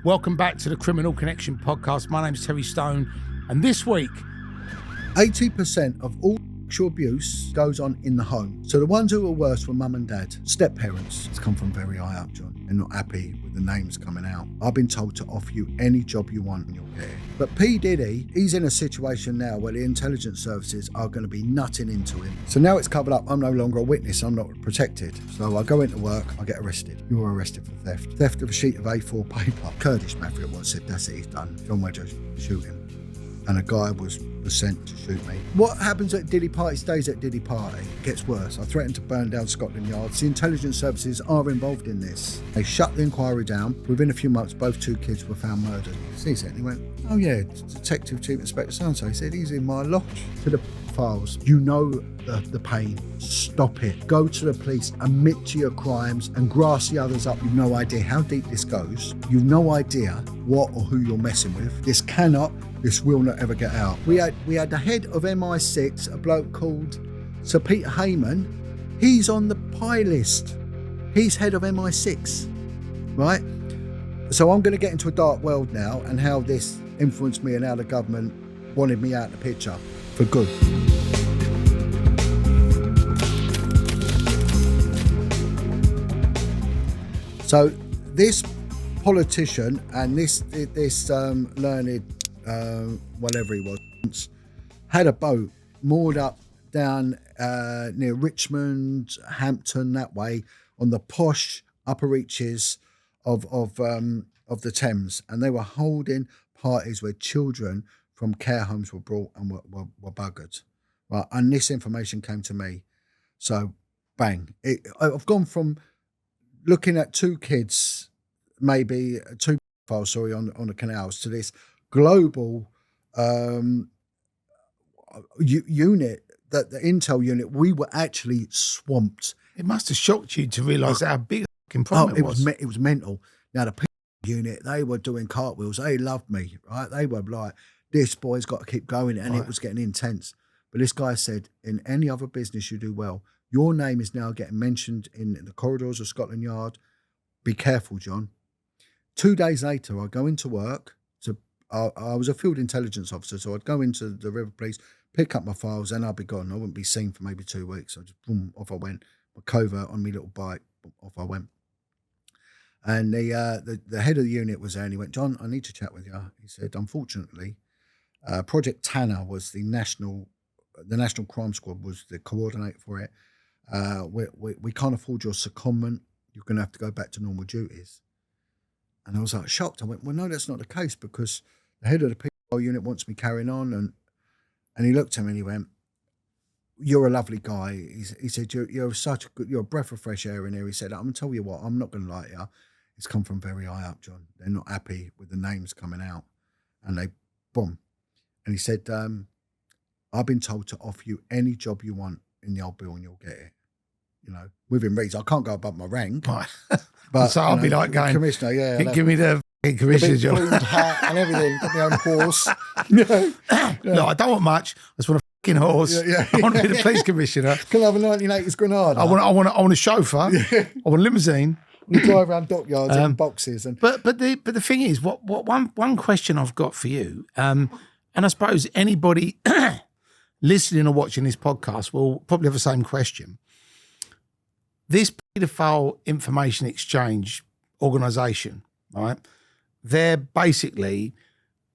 Welcome back to the Criminal Connection podcast. My name's Terry Stone, and this week, 80% of all sexual abuse goes on in the home. So the ones who are worst were mum and dad, step parents. It's come from very high up, John. They're not happy with the names coming out. I've been told to offer you any job you want and you'll get it. But P. Diddy, he's in a situation now where the intelligence services are going to be nutting into him. So now it's covered up. I'm no longer a witness. I'm not protected. So I go into work, I get arrested. You're arrested for theft. Theft of a sheet of A4 paper. Kurdish mafia it was, said, that's it, he's done. Jon Wedger shoot him. And a guy was sent to shoot me. What happens at Diddy party stays at Diddy party. It gets worse. I threatened to burn down Scotland Yard. The intelligence services are involved in this. They shut the inquiry down. Within a few months, both two kids were found murdered. He said, he went, oh yeah, Detective Chief Inspector so-and-so. He said, he's in my lodge. To the files, you know the pain. Stop it. Go to the police, admit to your crimes and grass the others up. You've no idea how deep this goes. You've no idea what or who you're messing with. This will not ever get out. We had the head of MI6, a bloke called Sir Peter Heyman. He's on the PI list. He's head of MI6, right? So I'm going to get into a dark world now and how this influenced me and how the government wanted me out of the picture for good. So this politician and this learned whatever he was, had a boat moored up down near Richmond, Hampton, that way, on the posh upper reaches of the Thames, and they were holding parties where children from care homes were brought and were buggered. Right, and this information came to me, so bang! I've gone from looking at two kids, maybe two files, sorry, on the canals, to this global unit, that the intel unit. We were actually swamped. it must have shocked you to realise how big a fucking problem it was. It was mental. Now the unit, they were doing cartwheels. They loved me, right? They were like, this boy's got to keep going, and It was getting intense. But this guy said, in any other business you do well, your name is now getting mentioned in the corridors of Scotland Yard. Be careful, John. 2 days later, I go into work. I was a field intelligence officer, so I'd go into the River Police, pick up my files, and I'd be gone. I wouldn't be seen for maybe 2 weeks. So just boom, off I went. My covert on my little bike, boom, off I went. And the head of the unit was there, and he went, John, I need to chat with you. He said, unfortunately, Project Tanner was the national crime squad was the coordinator for it. We can't afford your secondment. You're going to have to go back to normal duties. And I was like shocked. I went, well, no, that's not the case, because the head of the PO unit wants me carrying on. And he looked at me and he went, you're a lovely guy. He said, you're a breath of fresh air in here. He said, I'm going to tell you what, I'm not going to lie to you. It's come from very high up, John. They're not happy with the names coming out. And they, boom. And he said, I've been told to offer you any job you want in the old bill and you'll get it. You know, within reason. I can't go above my rank. Right. But so I'll be like going, commissioner, yeah. Give me the commissioner job. Plumed hat and everything. Got my own horse. No, I don't want much. I just want a fucking horse. Yeah. I want to be the police commissioner. Can I have a 1980s Granada? I want a chauffeur. I want a limousine. We drive around dockyards in boxes. But the thing is, what one question I've got for you, and I suppose anybody listening or watching this podcast will probably have the same question. This pedophile information exchange organisation, right? They're basically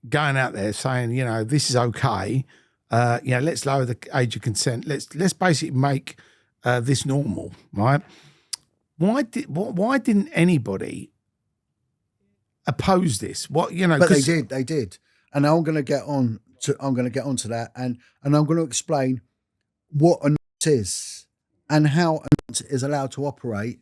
going out there saying, you know, this is okay. Let's lower the age of consent. Let's basically make this normal, right? Why didn't anybody oppose this? But they did, and I'm going to get on to that, and I'm going to explain what a nut is and how a nut is allowed to operate,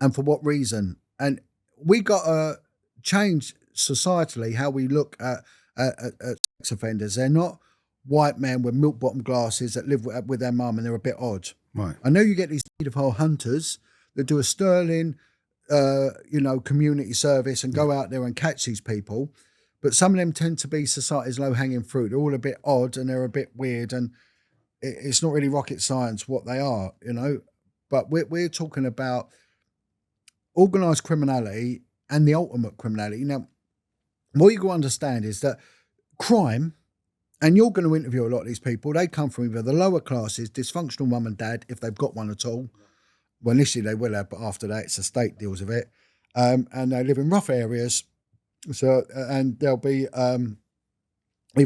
and for what reason. And we got to change societally how we look at sex offenders. They're not white men with milk bottom glasses that live with their mum and they're a bit odd. Right. I know you get these pedophile hunters that do a sterling, community service and go out there and catch these people. But some of them tend to be society's low-hanging fruit. They're all a bit odd and they're a bit weird, and it's not really rocket science what they are, you know. But we're talking about organised criminality and the ultimate criminality. Now, what you got to understand is that crime, and you're going to interview a lot of these people, they come from either the lower classes, dysfunctional mum and dad, if they've got one at all. Well, initially they will have, but after that, it's the state deals with it. And they live in rough areas. So, and they'll be either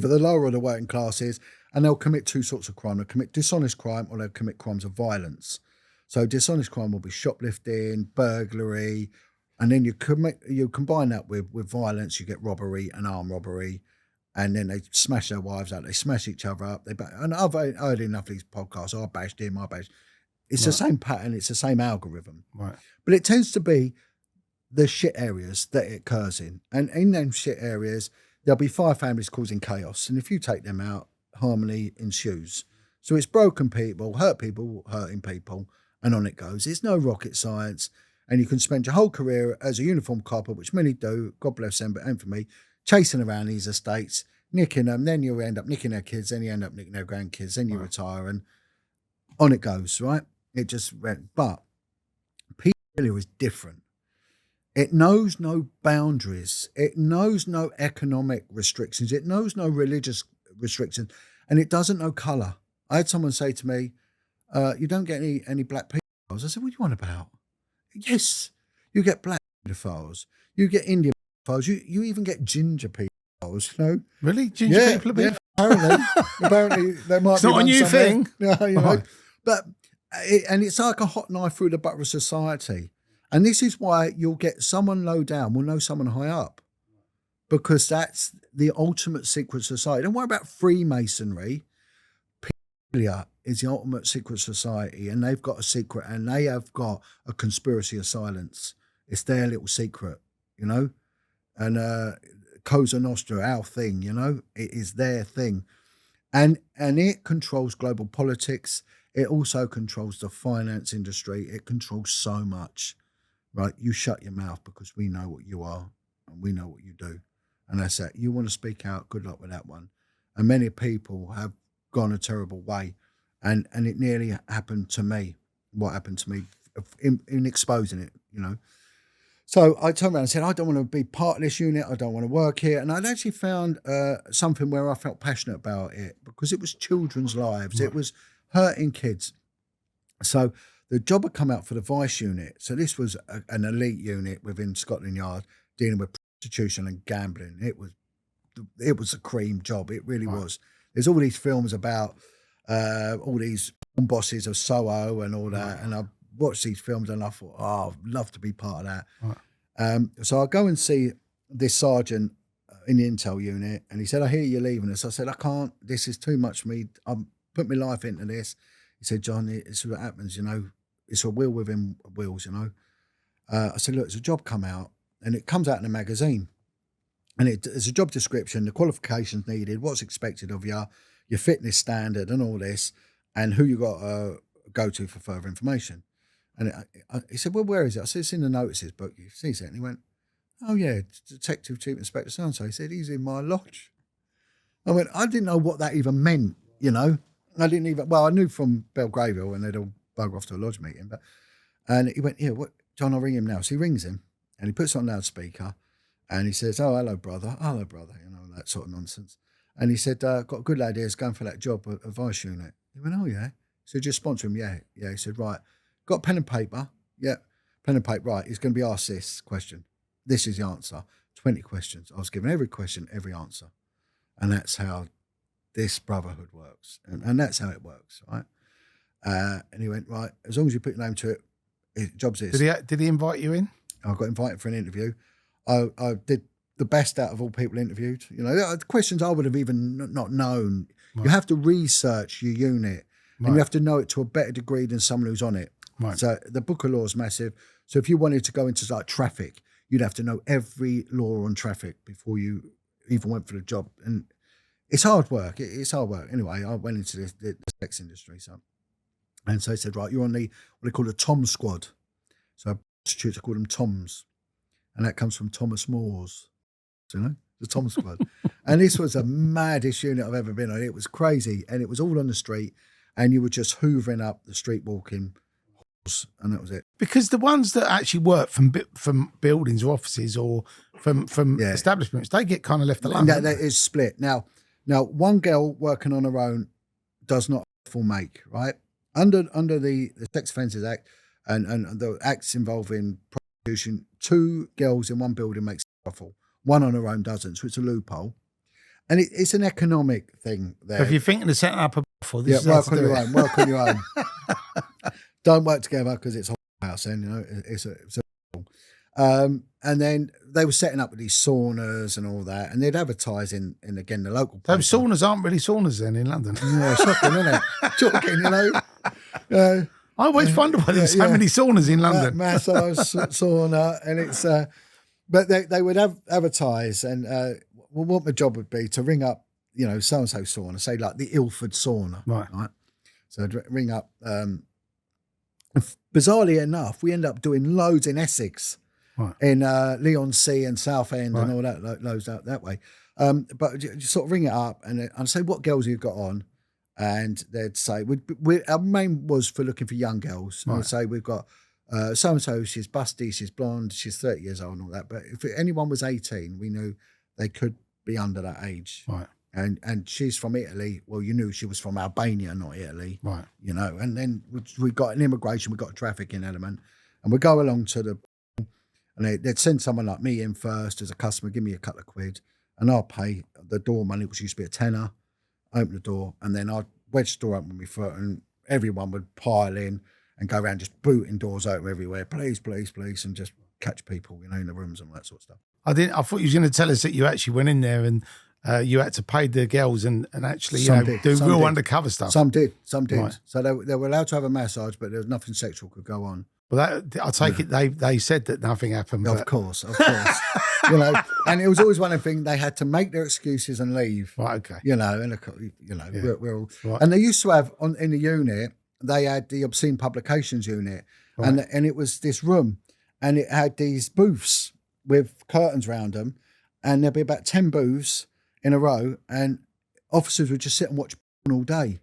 the lower or the working classes, and they'll commit two sorts of crime. They'll commit dishonest crime, or they'll commit crimes of violence. So dishonest crime will be shoplifting, burglary, and then you combine that with violence, you get robbery and armed robbery. And then they smash their wives out. They smash each other up. And I've heard enough of these podcasts. I bashed him, I bashed. It's the same pattern. It's the same algorithm. Right. But it tends to be the shit areas that it occurs in. And in them shit areas, there'll be 5 families causing chaos. And if you take them out, harmony ensues. So it's broken people, hurting people, and on it goes. It's no rocket science. And you can spend your whole career as a uniform copper, which many do, God bless them, but ain't for me, chasing around these estates, nicking them, then you end up nicking their kids, then you end up nicking their grandkids, then you retire, and on it goes, right? It just went. But pedophilia is different. It knows no boundaries. It knows no economic restrictions. It knows no religious restrictions, and it doesn't know colour. I had someone say to me, you don't get any black pedophiles. I said, what do you want about? Yes, you get black pedophiles. You get Indian pedophiles. You even get ginger pedophiles, you know? Really? Ginger people are being... Apparently there might it's be not a new thing. Yeah, you know? But it's like a hot knife through the butter of society. And this is why you'll get someone low down will know someone high up, because that's the ultimate secret society. Don't worry about Freemasonry. Pedophilia is the ultimate secret society, and they've got a secret, and they have got a conspiracy of silence. It's their little secret, you know? And Cosa Nostra, our thing, you know? It is their thing. And it controls global politics. It also controls the finance industry. It controls so much, right? You shut your mouth because we know what you are and we know what you do. And that's it. You want to speak out, good luck with that one. And many people have gone a terrible way. And it nearly happened to me, what happened to me in exposing it, you know. So I turned around and said, I don't want to be part of this unit. I don't want to work here. And I'd actually found something where I felt passionate about it, because it was children's lives. Right. It was hurting kids. So the job had come out for the vice unit. So this was an elite unit within Scotland Yard dealing with prostitution and gambling. It was a cream job. It really was. There's all these films about all these bosses of Soho and all that. And I watched these films and I thought, oh, I'd love to be part of that. Right. So I go and see this sergeant in the intel unit, and he said, I hear you're leaving us. I said, I can't. This is too much for me. I'm put my life into this. He said, John, it's what happens, you know. It's a wheel within wheels, you know. I said, look, there's a job come out, and it comes out in a magazine. And it's a job description, the qualifications needed, what's expected of you, your fitness standard and all this, and who you got to go to for further information. And he said, well, where is it? I said, it's in the notices book. You see it? And he went, oh, yeah, Detective Chief Inspector so-and-so. He said, he's in my lodge. I went, I didn't know what that even meant, you know. I knew from Belgravia when they'd all bugger off to a lodge meeting. And he went, what, John, I'll ring him now. So he rings him, and he puts on loudspeaker, and he says, oh, hello, brother, you know, that sort of nonsense. And he said, got a good lad here, he's going for that job at Vice Unit. He went, oh, yeah. So just sponsor him, yeah. He said, right. Got pen and paper? Yeah, pen and paper. Right, he's going to be asked this question. This is the answer. 20 questions. I was given every question, every answer. And that's how this brotherhood works. And that's how it works, right? And he went, right, as long as you put your name to it, job's this. Did he invite you in? I got invited for an interview. I did the best out of all people interviewed. You know, the questions I would have even not known. Right. You have to research your unit. Right. And you have to know it to a better degree than someone who's on it. Right. So the book of law is massive. So if you wanted to go into like traffic, you'd have to know every law on traffic before you even went for the job. And it's hard work. It's hard work. Anyway, I went into the sex industry. So he said, right, you're on what they call a Tom squad. So prostitutes, I call them Toms. And that comes from Thomas More's, you know, the Tom squad. And this was the maddest unit I've ever been on. It was crazy. And it was all on the street. And you were just hoovering up the street walking and that was it. Because the ones that actually work from buildings or offices or from establishments, they get kind of left alone. That is split. Now, one girl working on her own does not full make, right? Under the Sex Offenders Act and the acts involving prostitution, 2 girls in one building makes it awful. One on her own doesn't, so it's a loophole. And it's an economic thing there. If you're thinking of setting up a brothel, this is work on your own. Work on your own. Don't work together because it's a house. And it's a and then they were setting up with these saunas and all that, and they'd advertise in again the local. Those saunas aren't really saunas then in London. Yeah, shocking, isn't it? Shocking, I always wonder why there's so many saunas in London. Massage, sauna, and it's. But they would advertise, and what my job would be to ring up, so and so sauna, say like the Ilford sauna, right? So I'd ring up. Bizarrely enough, we end up doing loads in Essex, in Leon Sea and Southend and all that, loads out that way. But you sort of ring it up and I'd say, what girls have you got on? And they'd say, our main was for looking for young girls. And I'd say, we've got so-and-so, she's busty, she's blonde, she's 30 years old and all that. But if anyone was 18, we knew they could be under that age. Right. And she's from Italy. Well, you knew she was from Albania, not Italy. Right. And then we got an immigration, we got a trafficking element. And we go along to and they'd send someone like me in first as a customer, give me a couple of quid, and I'll pay the door money, which used to be a tenner, open the door, and then I'd wedge the door open with my foot, and everyone would pile in and go around just booting doors open everywhere, please, please, please, and just catch people, in the rooms and all that sort of stuff. I thought you was going to tell us that you actually went in there and you had to pay the girls and actually do real undercover stuff. Some did. Right. So they were allowed to have a massage, but there was nothing sexual could go on. Well, I take it they said that nothing happened. Of course. And it was always one of the things, they had to make their excuses and leave. Right, okay. We're all. Right. And they used to have in the unit, they had the obscene publications unit, and it was this room, and it had these booths with curtains around them, and there'd be about 10 booths in a row, and officers would just sit and watch all day.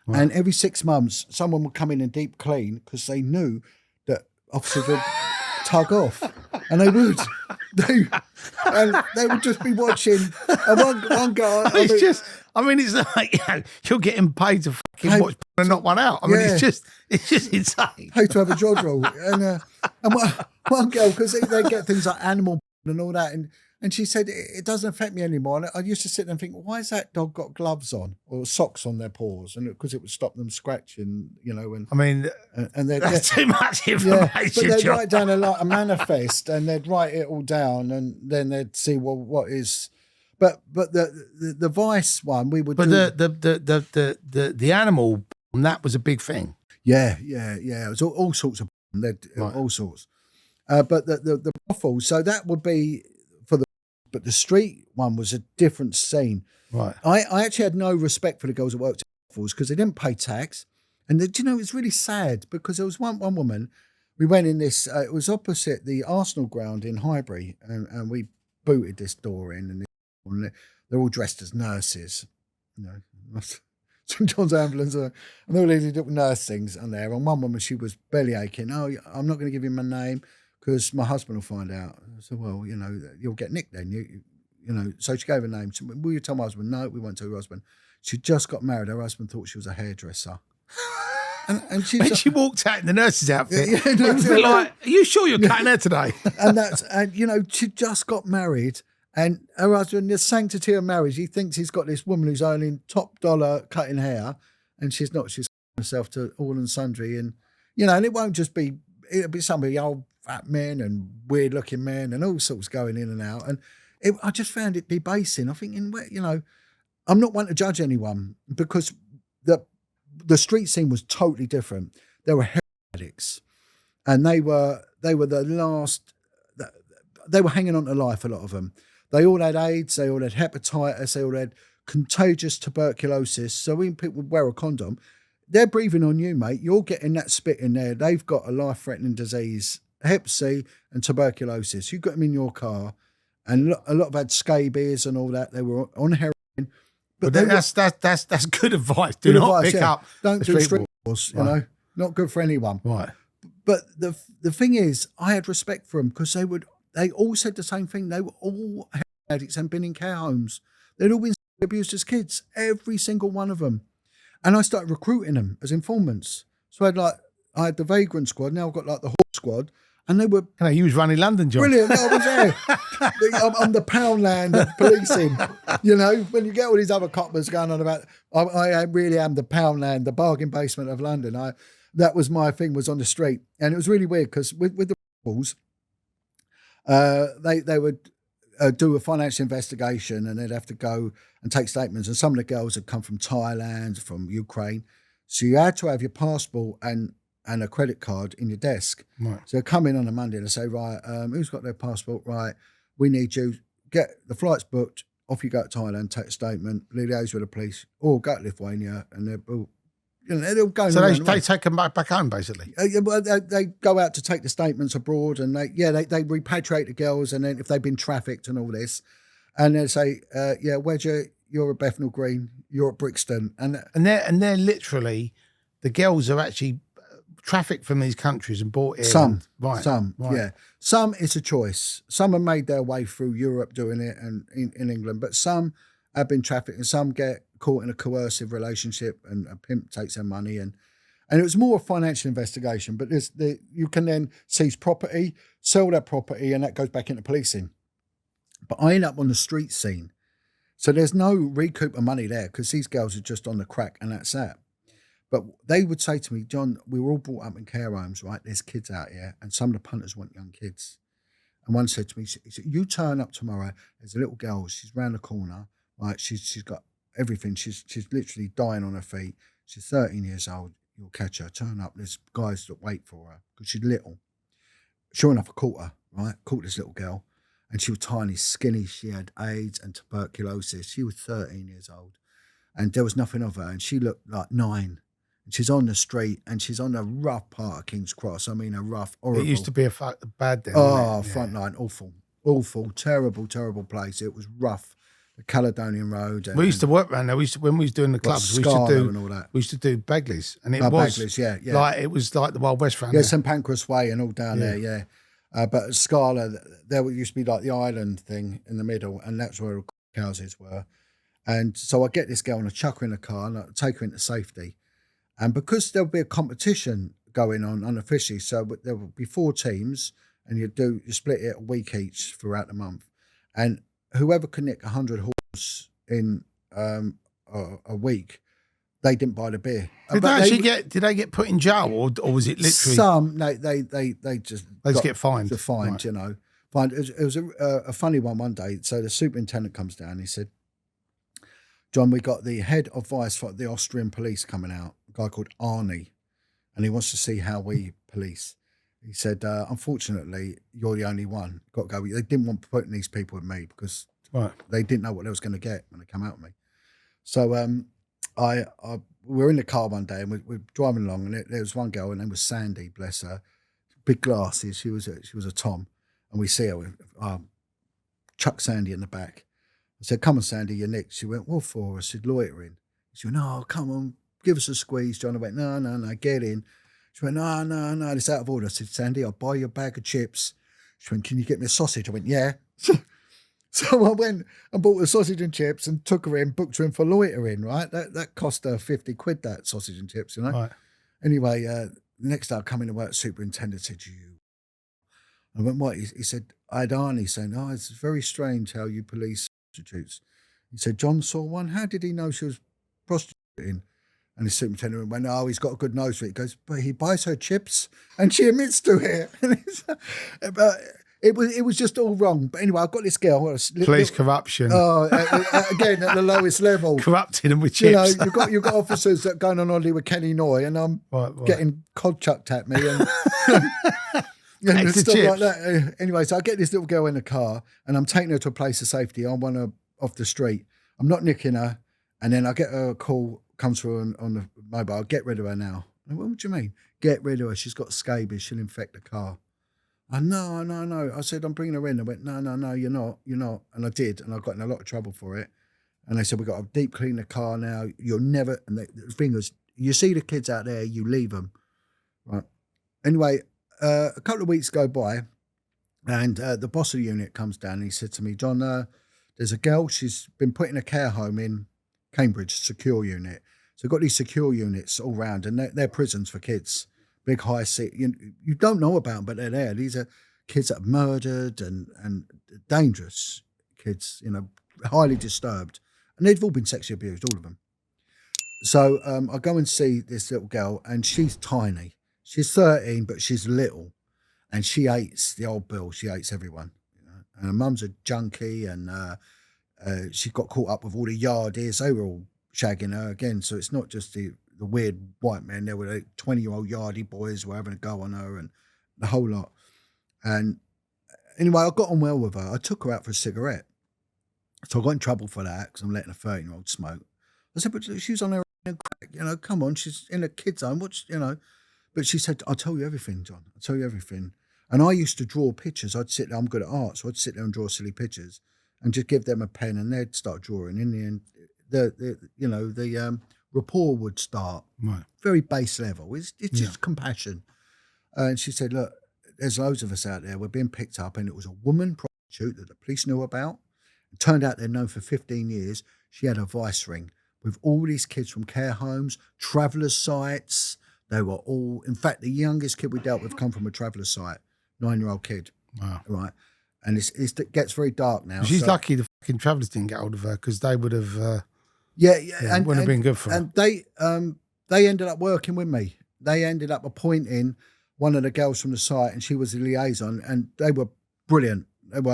Right. And every 6 months, someone would come in and deep clean because they knew that officers would tug off, and they would. They would just be watching. And one guy. It's like you're getting paid to fucking watch and knock one out. It's just insane. Paid to have a jog roll, and one girl, because they get things like animal and all that, and she said it doesn't affect me anymore. And I used to sit there and think, why has that dog got gloves on or socks on their paws? And because it would stop them scratching, and that's too much information. But they'd write down a manifest, and they'd write it all down, and then they'd see what is. But the vice one we would. But the animal, that was a big thing. Yeah. It was all sorts of all sorts. But the brothel, so that would be. But the street one was a different scene. Right. I actually had no respect for the girls that worked at brothels because they didn't pay tax. And it was really sad because there was one woman, we went in this, it was opposite the Arsenal ground in Highbury, and we booted this door in, and they're all dressed as nurses, St John's ambulance, and there were these little nurse things on there. And one woman, she was belly aching. Oh, I'm not going to give you my name because my husband will find out. So, well, you'll get nicked then. So she gave her name. She, will you tell my husband? No, we won't tell her husband. She just got married. Her husband thought she was a hairdresser. And she walked out in the nurse's outfit. It was like, are you sure you're cutting hair today? and she just got married, and her husband, the sanctity of marriage, he thinks he's got this woman who's earning top dollar cutting hair, and she's not. She's herself to all and sundry, and and it won't just be. It'll be somebody old fat men and weird looking men and all sorts going in and out, and I just found it debasing. I'm thinking, I'm not one to judge anyone because the street scene was totally different. There were heroin addicts, and they were the last. They were hanging on to life. A lot of them. They all had AIDS. They all had hepatitis. They all had contagious tuberculosis. So when people wear a condom, they're breathing on you, mate. You're getting that spit in there. They've got a life-threatening disease, Hep C and tuberculosis. You got them in your car, and a lot of had scabies and all that. They were on heroin. But that's good advice. Do not pick up. Don't do street wars, not good for anyone. Right. But the thing is, I had respect for them because they all said the same thing. They were all addicts and been in care homes. They'd all been abused as kids, every single one of them. And I started recruiting them as informants. So I had the vagrant squad. Now I've got like the horse squad, and they were You was running London, John. brilliant. I was there. I'm the Poundland of policing. You know, when you get all these other coppers going on about, I really am the Poundland, the bargain basement of London. That was my thing, was on the street. And it was really weird because with the balls, they would do a financial investigation, and they'd have to go and take statements. And some of the girls had come from Thailand, from Ukraine. So you had to have your passport and a credit card in your desk. Right. So they come in on a Monday and they say, right, who's got their passport? Right, we need you. Get the flights booked. Off you go to Thailand, take a statement, liaise with the police, or go to Lithuania, and they're all, they're all going. So they take them back home, basically. They go out to take the statements abroad, and they repatriate the girls, and then if they've been trafficked and all this, and they say, Wedger, you're at Bethnal Green, you're at Brixton, and they're literally, the girls are actually trafficked from these countries and brought in. Some, right. yeah. Some it's a choice. Some have made their way through Europe doing it, and in England, but some have been trafficked, and some get caught in a coercive relationship, and a pimp takes their money, and it was more a financial investigation. But you can then seize property, sell that property, and that goes back into policing. But I end up on the street scene, so there's no recoup of money there because these girls are just on the crack, and that's that. But they would say to me, John, we were all brought up in care homes, right? There's kids out here, and some of the punters want young kids. And one said to me, he said, you turn up tomorrow, there's a little girl, she's round the corner, right? She's got everything. She's literally dying on her feet. She's 13 years old. You'll catch her. Turn up. There's guys that wait for her because she's little. Sure enough, I caught her, right? Caught this little girl. And she was tiny, skinny. She had AIDS and tuberculosis. She was 13 years old. And there was nothing of her. And she looked like 9. And she's on the street, and she's on a rough part of King's Cross. I mean, a rough, horrible. It used to be a bad there. Front line, awful, terrible place. It was rough. The Caledonian Road. We used to work around there. When we was doing the clubs, we used to do Begleys, and it was Begleys, yeah. like it was like the Wild West round there. there. St Pancras Way and all down there, yeah. But at Scala, there used to be like the island thing in the middle, and that's where all the houses were. And so I get this girl and I chuck her in the car and I take her into safety. And because there'll be a competition going on unofficially, so there will be 4 teams, and you split it a week each throughout the month, and whoever can nick 100 horse in a week, they didn't buy the beer. Did they get put in jail, or was it literally some? No, they just get fined. Fined, right. Fined. It was a funny one day. So the superintendent comes down. He said, John, we got the head of vice for the Austrian police coming out, a guy called Arnie, and he wants to see how we police. He said, unfortunately, you're the only one. Got to go. They didn't want putting these people with me because they didn't know what they was going to get when they come out with me. So we were in the car one day, and we're driving along, and there was one girl, her name was Sandy, bless her, big glasses. She was a Tom, and we see her. We chuck Sandy in the back. I said, come on, Sandy, you're nicked. She went, what for? I said, loitering. She went, no, come on, give us a squeeze, John. I went, no, get in. She went, no, it's out of order. I said, Sandy, I'll buy you a bag of chips. She went, can you get me a sausage? I went, yeah. So I went and bought the sausage and chips and took her in, booked her in for loitering, right? That cost her 50 quid, that sausage and chips, you know? Right. Anyway, the next day I come in to work, superintendent said, I went, what? He said, I had Arnie saying, it's very strange how you police prostitutes. He said, John saw one. How did he know she was prostituting? And the superintendent went, he's got a good nose for it. He goes, but he buys her chips and she admits to it. But it was just all wrong. But anyway, I've got this girl. Police corruption. Again, at the lowest level. Corrupting them with chips. You've got officers that are going on holiday with Kenny Noy, and I'm getting cod chucked at me. And and stuff like that. Anyway, so I get this little girl in the car, and I'm taking her to a place of safety. I want her off the street. I'm not nicking her. And then I get a call, comes through on the mobile, get rid of her now. I went, what do you mean? Get rid of her. She's got scabies. She'll infect the car. No. I said, I'm bringing her in. I went, no, you're not. And I did. And I got in a lot of trouble for it. And they said, we've got to deep clean the car now. You'll never, and the thing was, you see the kids out there, you leave them. Right. Anyway, a couple of weeks go by, and the boss of the unit comes down and he said to me, John, there's a girl, she's been put in a care home in Cambridge, secure unit. So we've got these secure units all round, and they're prisons for kids, big high seat. You don't know about them, but they're there. These are kids that are murdered and dangerous kids, highly disturbed. And they've all been sexually abused, all of them. So I go and see this little girl, and she's tiny. She's 13, but she's little. And she hates the old Bill. She hates everyone. And her mum's a junkie, and she got caught up with all the yardies. They were all shagging her again. So it's not just the weird white men. There were like 20-year-old yardie boys who were having a go on her and the whole lot. And anyway, I got on well with her. I took her out for a cigarette. So I got in trouble for that because I'm letting a 13-year-old smoke. I said, but she was on her own crack, come on, she's in a kid's home, But she said, I'll tell you everything, John. I'll tell you everything. And I used to draw pictures. I'd sit there, I'm good at art, so I'd sit there and draw silly pictures and just give them a pen and they'd start drawing. In the end, the rapport would start. Right. Very base level. It's just compassion. And she said, look, there's loads of us out there. We're being picked up, and it was a woman prostitute that the police knew about. It turned out they'd known for 15 years. She had a vice ring with all these kids from care homes, travellers' sites. They were all, in fact, the youngest kid we dealt with come from a traveller's site, 9-year-old kid. Wow. Right. And it gets very dark now. She's lucky the fucking travellers didn't get hold of her, because they would have, and wouldn't have been good for her. And they ended up working with me. They ended up appointing one of the girls from the site, and she was the liaison, and they were brilliant. And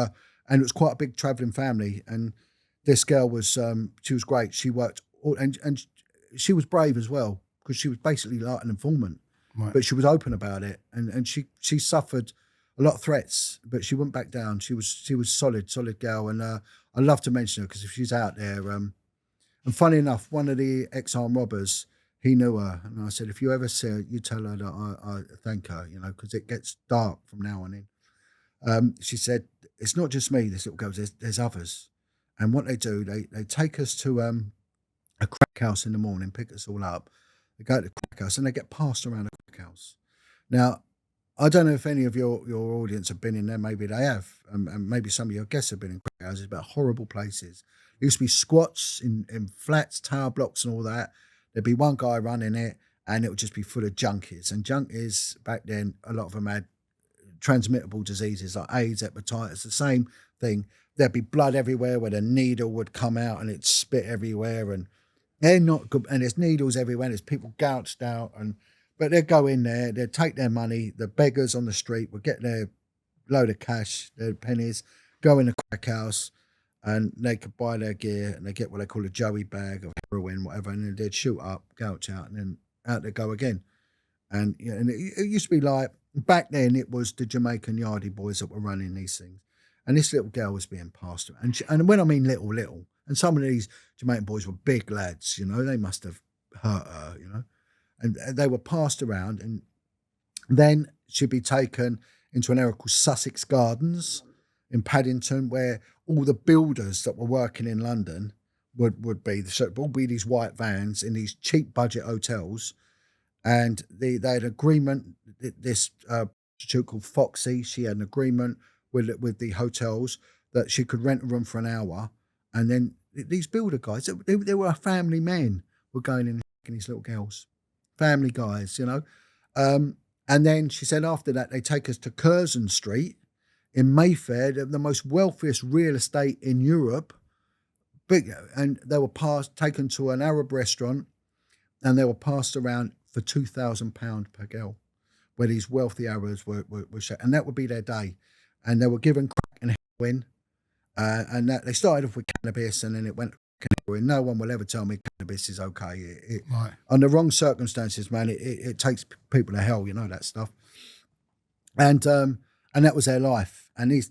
it was quite a big travelling family. And this girl was, she was great. She worked, and she was brave as well, because she was basically like an informant, right. But she was open about it, and she suffered a lot of threats, but she wouldn't back down. She was solid girl, and I love to mention her because if she's out there, and funny enough, one of the ex-armed robbers, he knew her, and I said, if you ever see her, you tell her that I thank her, because it gets dark from now on in. She said, it's not just me, this little girl, there's others, and what they do, they take us to a crack house in the morning, pick us all up. They go to the crack house and they get passed around the crack house. Now, I don't know if any of your audience have been in there. Maybe they have. And maybe some of your guests have been in crack houses, but horrible places. There used to be squats in flats, tower blocks and all that. There'd be one guy running it, and it would just be full of junkies. And junkies, back then, a lot of them had transmittable diseases like AIDS, hepatitis, the same thing. There'd be blood everywhere where the needle would come out and it'd spit everywhere, and they're not good. And there's needles everywhere. There's people gouged out, but they'd go in there, they'd take their money. The beggars on the street would get their load of cash, their pennies, go in the crack house, and they could buy their gear, and they get what they call a joey bag of heroin, whatever, and then they'd shoot up, gouge out, and then out they go again. And it used to be like, back then it was the Jamaican yardie boys that were running these things. And this little girl was being passed. And when I mean little, and some of these Jamaican boys were big lads, they must have hurt her, and they were passed around, and then she'd be taken into an area called Sussex Gardens in Paddington, where all the builders that were working in London would be. So it would all be these white vans in these cheap budget hotels, and they had an agreement. This prostitute called Foxy, she had an agreement with the hotels that she could rent a room for an hour, and then these builder guys, they were family men, were going in and taking these little girls, family guys, and then she said after that they take us to Curzon Street in Mayfair, the most wealthiest real estate in Europe, big, and they were taken to an Arab restaurant, and they were passed around for £2,000 per girl, where these wealthy Arabs were and that would be their day, and they were given crack and heroin, and that they started off with cannabis, and then it went to heroin. No one will ever tell me cannabis is okay. Right. Under wrong circumstances, man, it takes people to hell, that stuff, and that was their life. And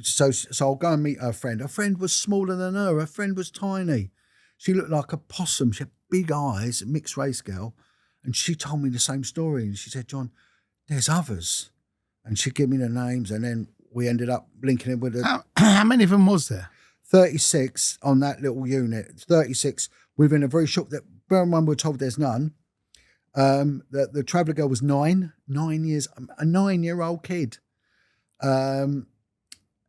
so I'll go and meet her friend. Her friend was smaller than her. Her friend was tiny. She looked like a possum. She had big eyes, a mixed race girl. And she told me the same story. And she said, John, there's others. And she gave me the names. And then we ended up linking in with her. How many of them was there? 36 on that little unit. 36 within a very short, bear in mind we're told there's none. The Traveller girl was 9 years, a 9-year-old kid. And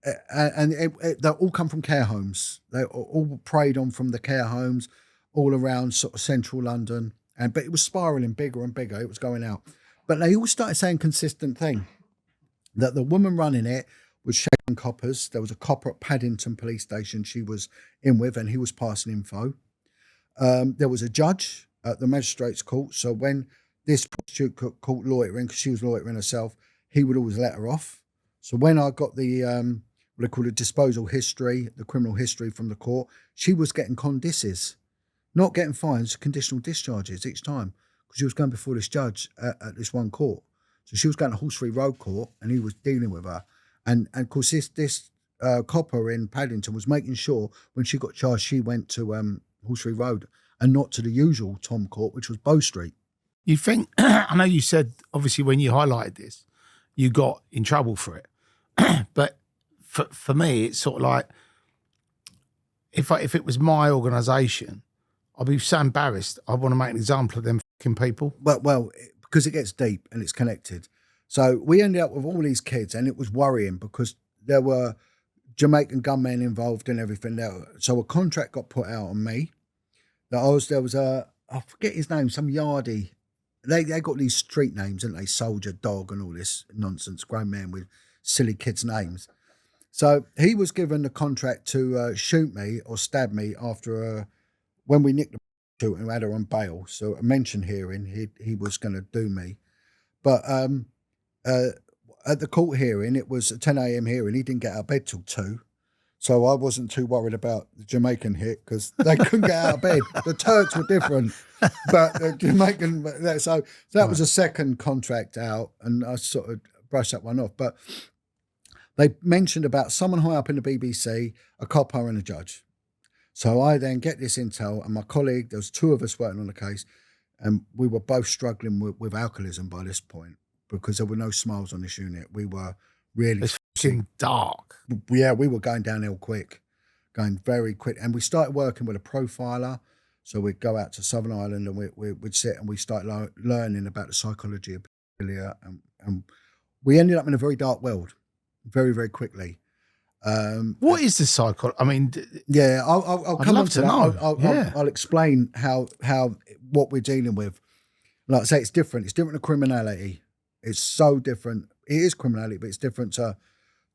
they all come from care homes. They all preyed on from the care homes all around sort of central London. But it was spiraling bigger and bigger. It was going out. But they all started saying consistent thing, that the woman running it was shaking coppers. There was a copper at Paddington police station she was in with, and he was passing info. There was a judge at the magistrate's court. So when this prostitute caught loitering, because she was loitering herself, he would always let her off. So when I got the, what they call a disposal history, the criminal history from the court, she was getting condisses, not getting fines, conditional discharges each time, because she was going before this judge at this one court. So she was going to Horseferry Road Court, and he was dealing with her. And of course, this copper in Paddington was making sure when she got charged, she went to Horseferry Road and not to the usual Tom Court, which was Bow Street. You think, I know you said, obviously, when you highlighted this, you got in trouble for it. But for me, it's sort of like, if it was my organisation, I'd be so embarrassed. I want to make an example of them fucking people. Well, because it gets deep and it's connected. So we ended up with all these kids, and it was worrying because there were Jamaican gunmen involved and everything. So a contract got put out on me. There was I forget his name, some yardie. They got these street names, didn't they? Soldier, Dog, and all this nonsense. Grown men with silly kids' names. So he was given the contract to shoot me or stab me after when we nicked the shoot and had her on bail. So a mention hearing, he was going to do me. But at the court hearing, it was a 10 a.m. hearing. He didn't get out of bed till 2. So I wasn't too worried about the Jamaican hit because they couldn't get out of bed. The Turks were different, but the Jamaican. So that was a second contract out, and I sort of brushed that one off. But they mentioned about someone high up in the BBC, a copper and a judge. So I then get this intel, and my colleague, there was 2 of us working on the case, and we were both struggling with alcoholism by this point because there were no smiles on this unit. We were really... It's fucking dark. Yeah, we were going downhill quick, going very quick. And we started working with a profiler. So we'd go out to Southern Ireland and we'd sit and we started learning about the psychology of pedophilia. And we ended up in a very dark world very, very quickly. What is the psychology? I mean... Yeah, I'll come on to that. I'll explain how what we're dealing with. Like I say, it's different. It's different to criminality. It's so different. It is criminality, but it's different to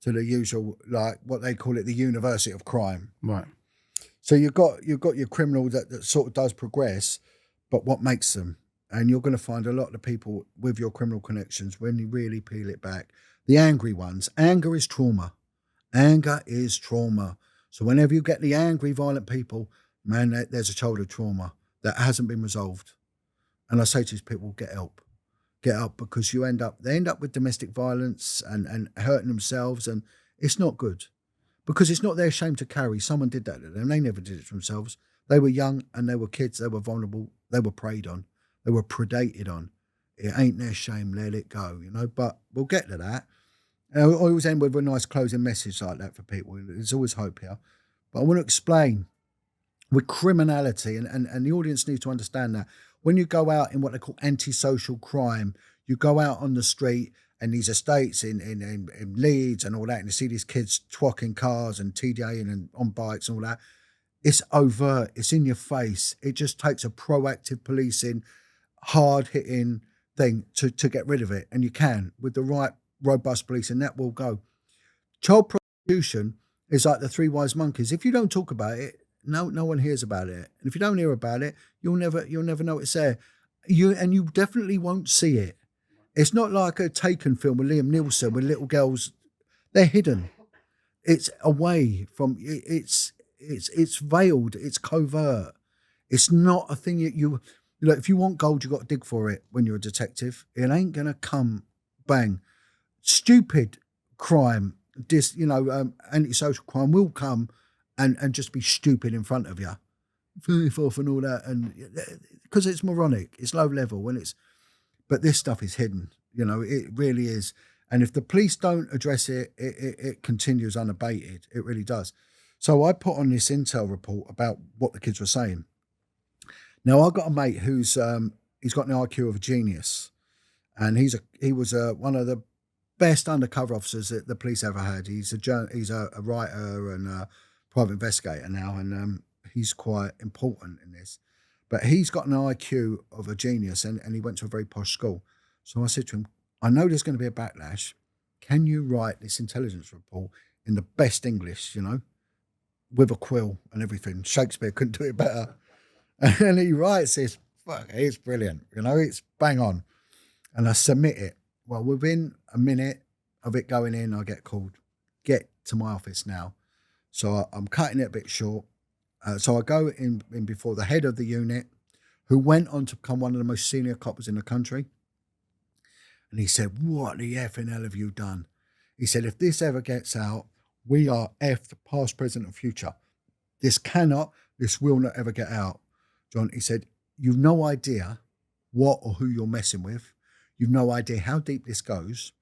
the usual, like what they call it, the university of crime. Right. So you've got your criminal that sort of does progress, but what makes them? And you're going to find a lot of the people with your criminal connections, when you really peel it back, the angry ones. Anger is trauma. Anger is trauma. So whenever you get the angry, violent people, man, there's a childhood trauma that hasn't been resolved. And I say to these people, get help. Get up, because they end up with domestic violence and hurting themselves, and it's not good because it's not their shame to carry. Someone did that to them. They never did it to themselves. They were young and they were kids. They were vulnerable. They were preyed on. They were predated on. It ain't their shame. Let it go, but we'll get to that. And I always end with a nice closing message like that for people. There's always hope here. But I want to explain with criminality, and the audience needs to understand that. When you go out in what they call antisocial crime, you go out on the street and these estates in Leeds and all that, and you see these kids twacking cars and TDAing and on bikes and all that. It's overt. It's in your face. It just takes a proactive policing, hard-hitting thing to get rid of it. And you can, with the right robust policing, that will go. Child prostitution is like the 3 wise monkeys. If you don't talk about it, no one hears about it. And if you don't hear about it, you'll never know it's there. You definitely won't see it. It's not like a Taken film with Liam Neeson with little girls. They're hidden. It's away from. It's veiled. It's covert. It's not a thing you if you want gold, you got to dig for it. When you're a detective, it ain't gonna come bang. Stupid crime, antisocial crime will come and just be stupid in front of you, and all that, and because it's moronic, it's low level, but this stuff is hidden. It really is. And if the police don't address it, it continues unabated. It really does. So I put on this intel report about what the kids were saying. Now, I've got a mate who's he's got an IQ of a genius, and he was one of the best undercover officers that the police ever had. He's a writer and a private investigator now, and he's quite important in this. But he's got an IQ of a genius, and he went to a very posh school. So I said to him, I know there's going to be a backlash. Can you write this intelligence report in the best English, with a quill and everything? Shakespeare couldn't do it better. And he writes this, it's brilliant, it's bang on. And I submit it. Well, within a minute of it going in, I get called, get to my office now. So I'm cutting it a bit short. So I go in before the head of the unit, who went on to become one of the most senior coppers in the country. And he said, what the effing hell have you done? He said, if this ever gets out, we are effed past, present and future. This will not ever get out. John, he said, you've no idea what or who you're messing with. You've no idea how deep this goes.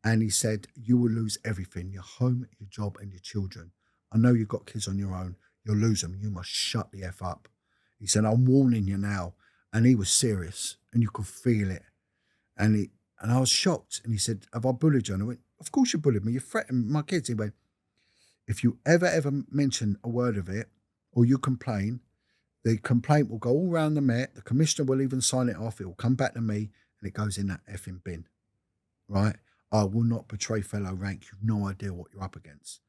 And he said, you will lose everything, your home, your job and your children. I know you've got kids on your own. You'll lose them. You must shut the F up. He said, I'm warning you now. And he was serious and you could feel it. And I was shocked. And he said, have I bullied you? And I went, of course you bullied me. You threatened my kids. He went, if you ever mention a word of it or you complain, the complaint will go all around the Met. The commissioner will even sign it off. It will come back to me and it goes in that effing bin. Right? I will not betray fellow rank. You've no idea what you're up against.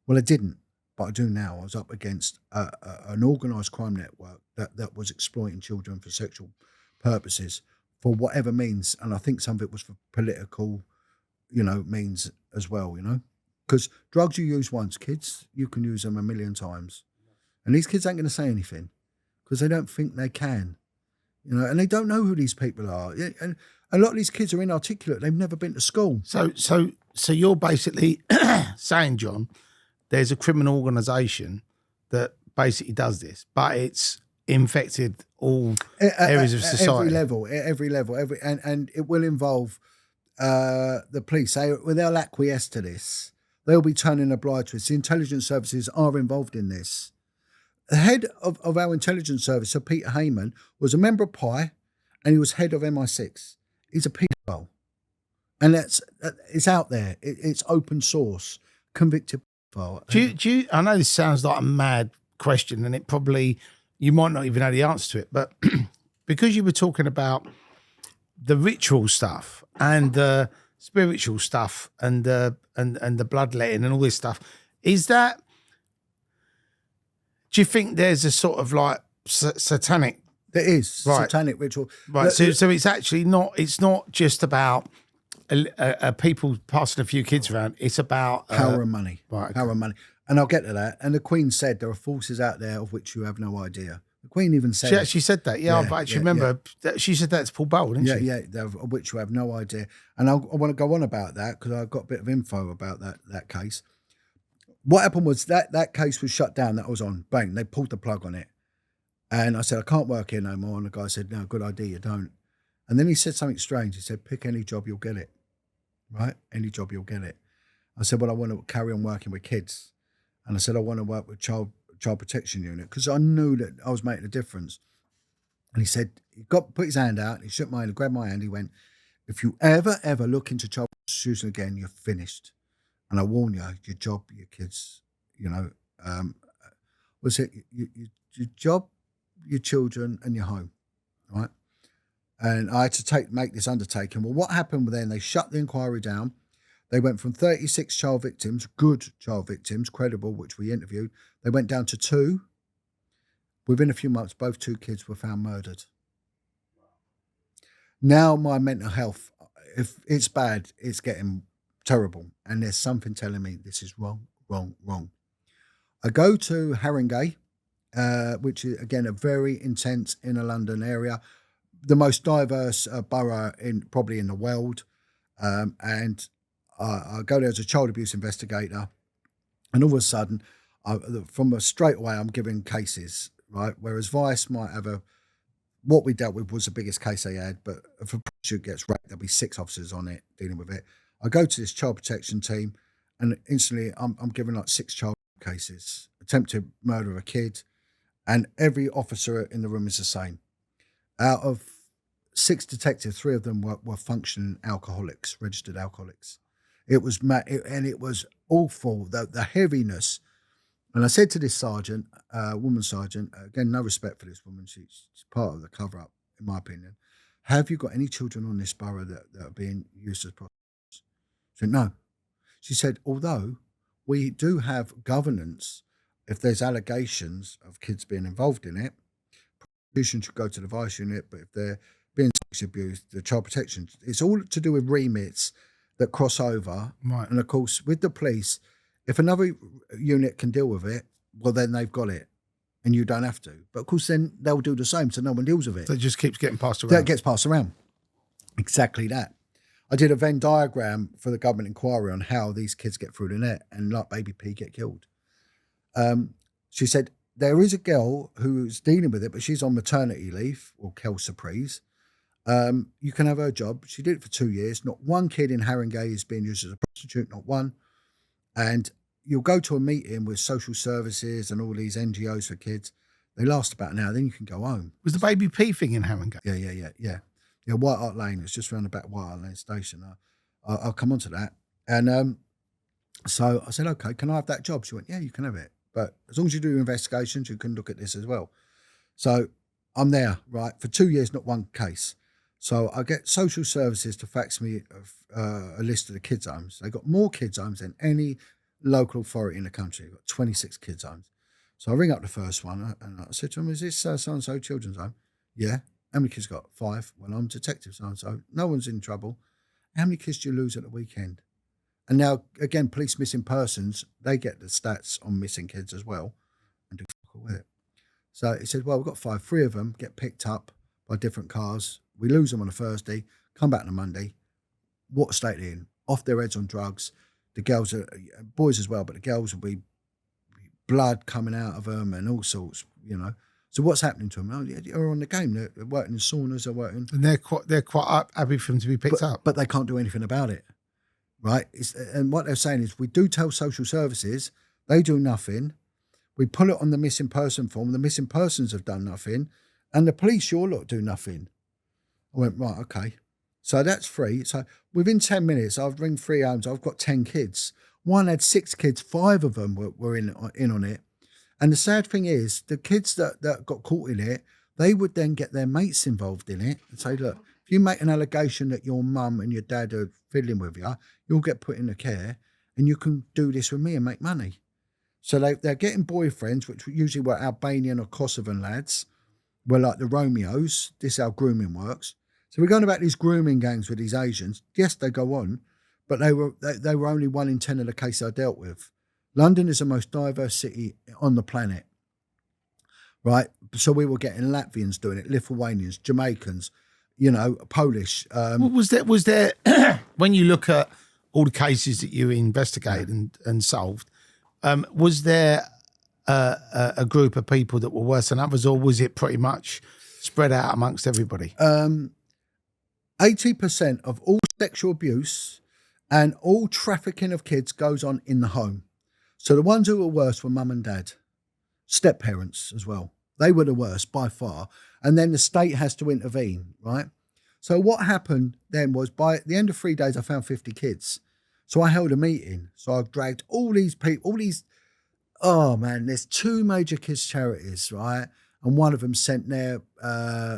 Well, I didn't, but I do now. I was up against an organised crime network that was exploiting children for sexual purposes for whatever means. And I think some of it was for political, means as well, because drugs you use once, kids, you can use them a million times. And these kids ain't going to say anything because they don't think they can, and they don't know who these people are. And a lot of these kids are inarticulate. They've never been to school. So you're basically saying, John, there's a criminal organisation that basically does this, but it's infected all areas of society. Every level, and it will involve the police. They'll acquiesce to this. They'll be turning a blind to this. The intelligence services are involved in this. The head of our intelligence service, Sir Peter Heyman, was a member of PI, and he was head of MI6. He's a pedophile, and it's out there. It's open source, convicted pedophile. Do you? I know this sounds like a mad question, and it probably you might not even know the answer to it, but because you were talking about the ritual stuff and the spiritual stuff and the bloodletting and all this stuff, is that? Do you think there's a sort of like satanic? There is satanic ritual, right? So it's actually not. It's not just about people passing a few kids around. It's about power and money, right? Okay. Power and money, and I'll get to that. And the Queen said there are forces out there of which you have no idea. The Queen even said she actually said that. Yeah, I actually remember that she said that to Paul Bowl, didn't she? Yeah, of which you have no idea. And I want to go on about that because I've got a bit of info about that case. What happened was that case was shut down. That was on. Bang, they pulled the plug on it. And I said, I can't work here no more. And the guy said, no, good idea, you don't. And then he said something strange. He said, pick any job, you'll get it. Right? Any job, you'll get it. I said, well, I want to carry on working with kids. And I said, I want to work with child protection unit because I knew that I was making a difference. And he said, put his hand out. He shook my hand, grabbed my hand. He went, if you ever look into child prostitution again, you're finished. And I warn you, your job, your kids, was it your job, your children and your home, right? And I had to make this undertaking. Well, what happened then? They shut the inquiry down. They went from 36 child victims, good child victims, credible, which we interviewed. They went down to 2. Within a few months, both 2 kids were found murdered. Now my mental health, if it's bad, it's getting terrible. And there's something telling me this is wrong. I go to Haringey, which is, again, a very intense inner London area, the most diverse borough probably in the world. And I go there as a child abuse investigator. And all of a sudden, from straight away, I'm giving cases, right? Whereas Vice might have what we dealt with was the biggest case they had, but if a prostitute gets raped, there'll be 6 officers on it dealing with it. I go to this child protection team and instantly I'm given like 6 child cases, attempted murder of a kid, and every officer in the room is the same. Out of 6 detectives, 3 of them were functioning alcoholics, registered alcoholics. It was and it was awful, the heaviness. And I said to this sergeant, woman sergeant, again, no respect for this woman, she's part of the cover-up, in my opinion. Have you got any children on this borough that are being used as prostitutes? She said, no. She said, although we do have governance, if there's allegations of kids being involved in it, prosecution should go to the vice unit, but if they're being sexually abused, the child protection, it's all to do with remits that cross over. Right. And of course, with the police, if another unit can deal with it, well, then they've got it and you don't have to. But of course, then they'll do the same, so no one deals with it. So it just keeps getting passed around. That gets passed around. Exactly that. I did a Venn diagram for the government inquiry on how these kids get through the net and like baby P get killed. She said, there is a girl who's dealing with it, but she's on maternity leave, or Kel Surprise. You can have her job. She did it for 2 years. Not one kid in Haringey is being used as a prostitute, not one. And you'll go to a meeting with social services and all these NGOs for kids. They last about an hour, then you can go home. Was the baby P thing in Haringey? Yeah. White Hart Lane. It's just around the back White Hart Lane station. I'll come on to that. And so I said, okay, can I have that job? She went, yeah, you can have it. But as long as you do investigations, you can look at this as well. So I'm there, right, for 2 years, not one case. So I get social services to fax me a list of the kids' homes. They got more kids' homes than any local authority in the country. They've got 26 kids' homes. So I ring up the first one and I said to them, is this so-and-so children's home? Yeah. How many kids got? 5. Well, I'm detective so-and-so. No one's in trouble. How many kids do you lose at the weekend? And now, again, police missing persons, they get the stats on missing kids as well and do fuck all with it. So he said, well, we've got 5. 3 of them get picked up by different cars. We lose them on a Thursday, come back on a Monday. What state they're in? Off their heads on drugs. The girls are, boys as well, but the girls will be blood coming out of them and all sorts, you know. So what's happening to them? Oh, yeah, they're on the game. They're working in saunas, they're working. And they're quite happy for them to be picked up. But they can't do anything about it, right? And what they're saying is, we do tell social services, they do nothing. We pull it on the missing person form. The missing persons have done nothing. And the police, your lot, do nothing. I went, right, okay. So that's 3. So within 10 minutes, I've ring 3 homes. I've got 10 kids. One had 6 kids. 5 of them were in on it. And the sad thing is, the kids that got caught in it, they would then get their mates involved in it and say, look, if you make an allegation that your mum and your dad are fiddling with you, you'll get put in the care and you can do this with me and make money. So they're getting boyfriends, which usually were Albanian or Kosovan lads, were like the Romeos. This is how grooming works. So we're going about these grooming gangs with these Asians. Yes, they go on, but they were only 1 in 10 of the cases I dealt with. London is the most diverse city on the planet, right? So we were getting Latvians doing it, Lithuanians, Jamaicans, you know, Polish. Was there when you look at all the cases that you investigated and solved, was there a group of people that were worse than others, or was it pretty much spread out amongst everybody? 80% of all sexual abuse and all trafficking of kids goes on in the home. So the ones who were worst were mum and dad, step parents as well. They were the worst by far. And then the state has to intervene, right? So what happened then was, by the end of 3 days, I found 50 kids. So I held a meeting. So I dragged all these people, oh man, there's 2 major kids charities, right? And one of them sent their,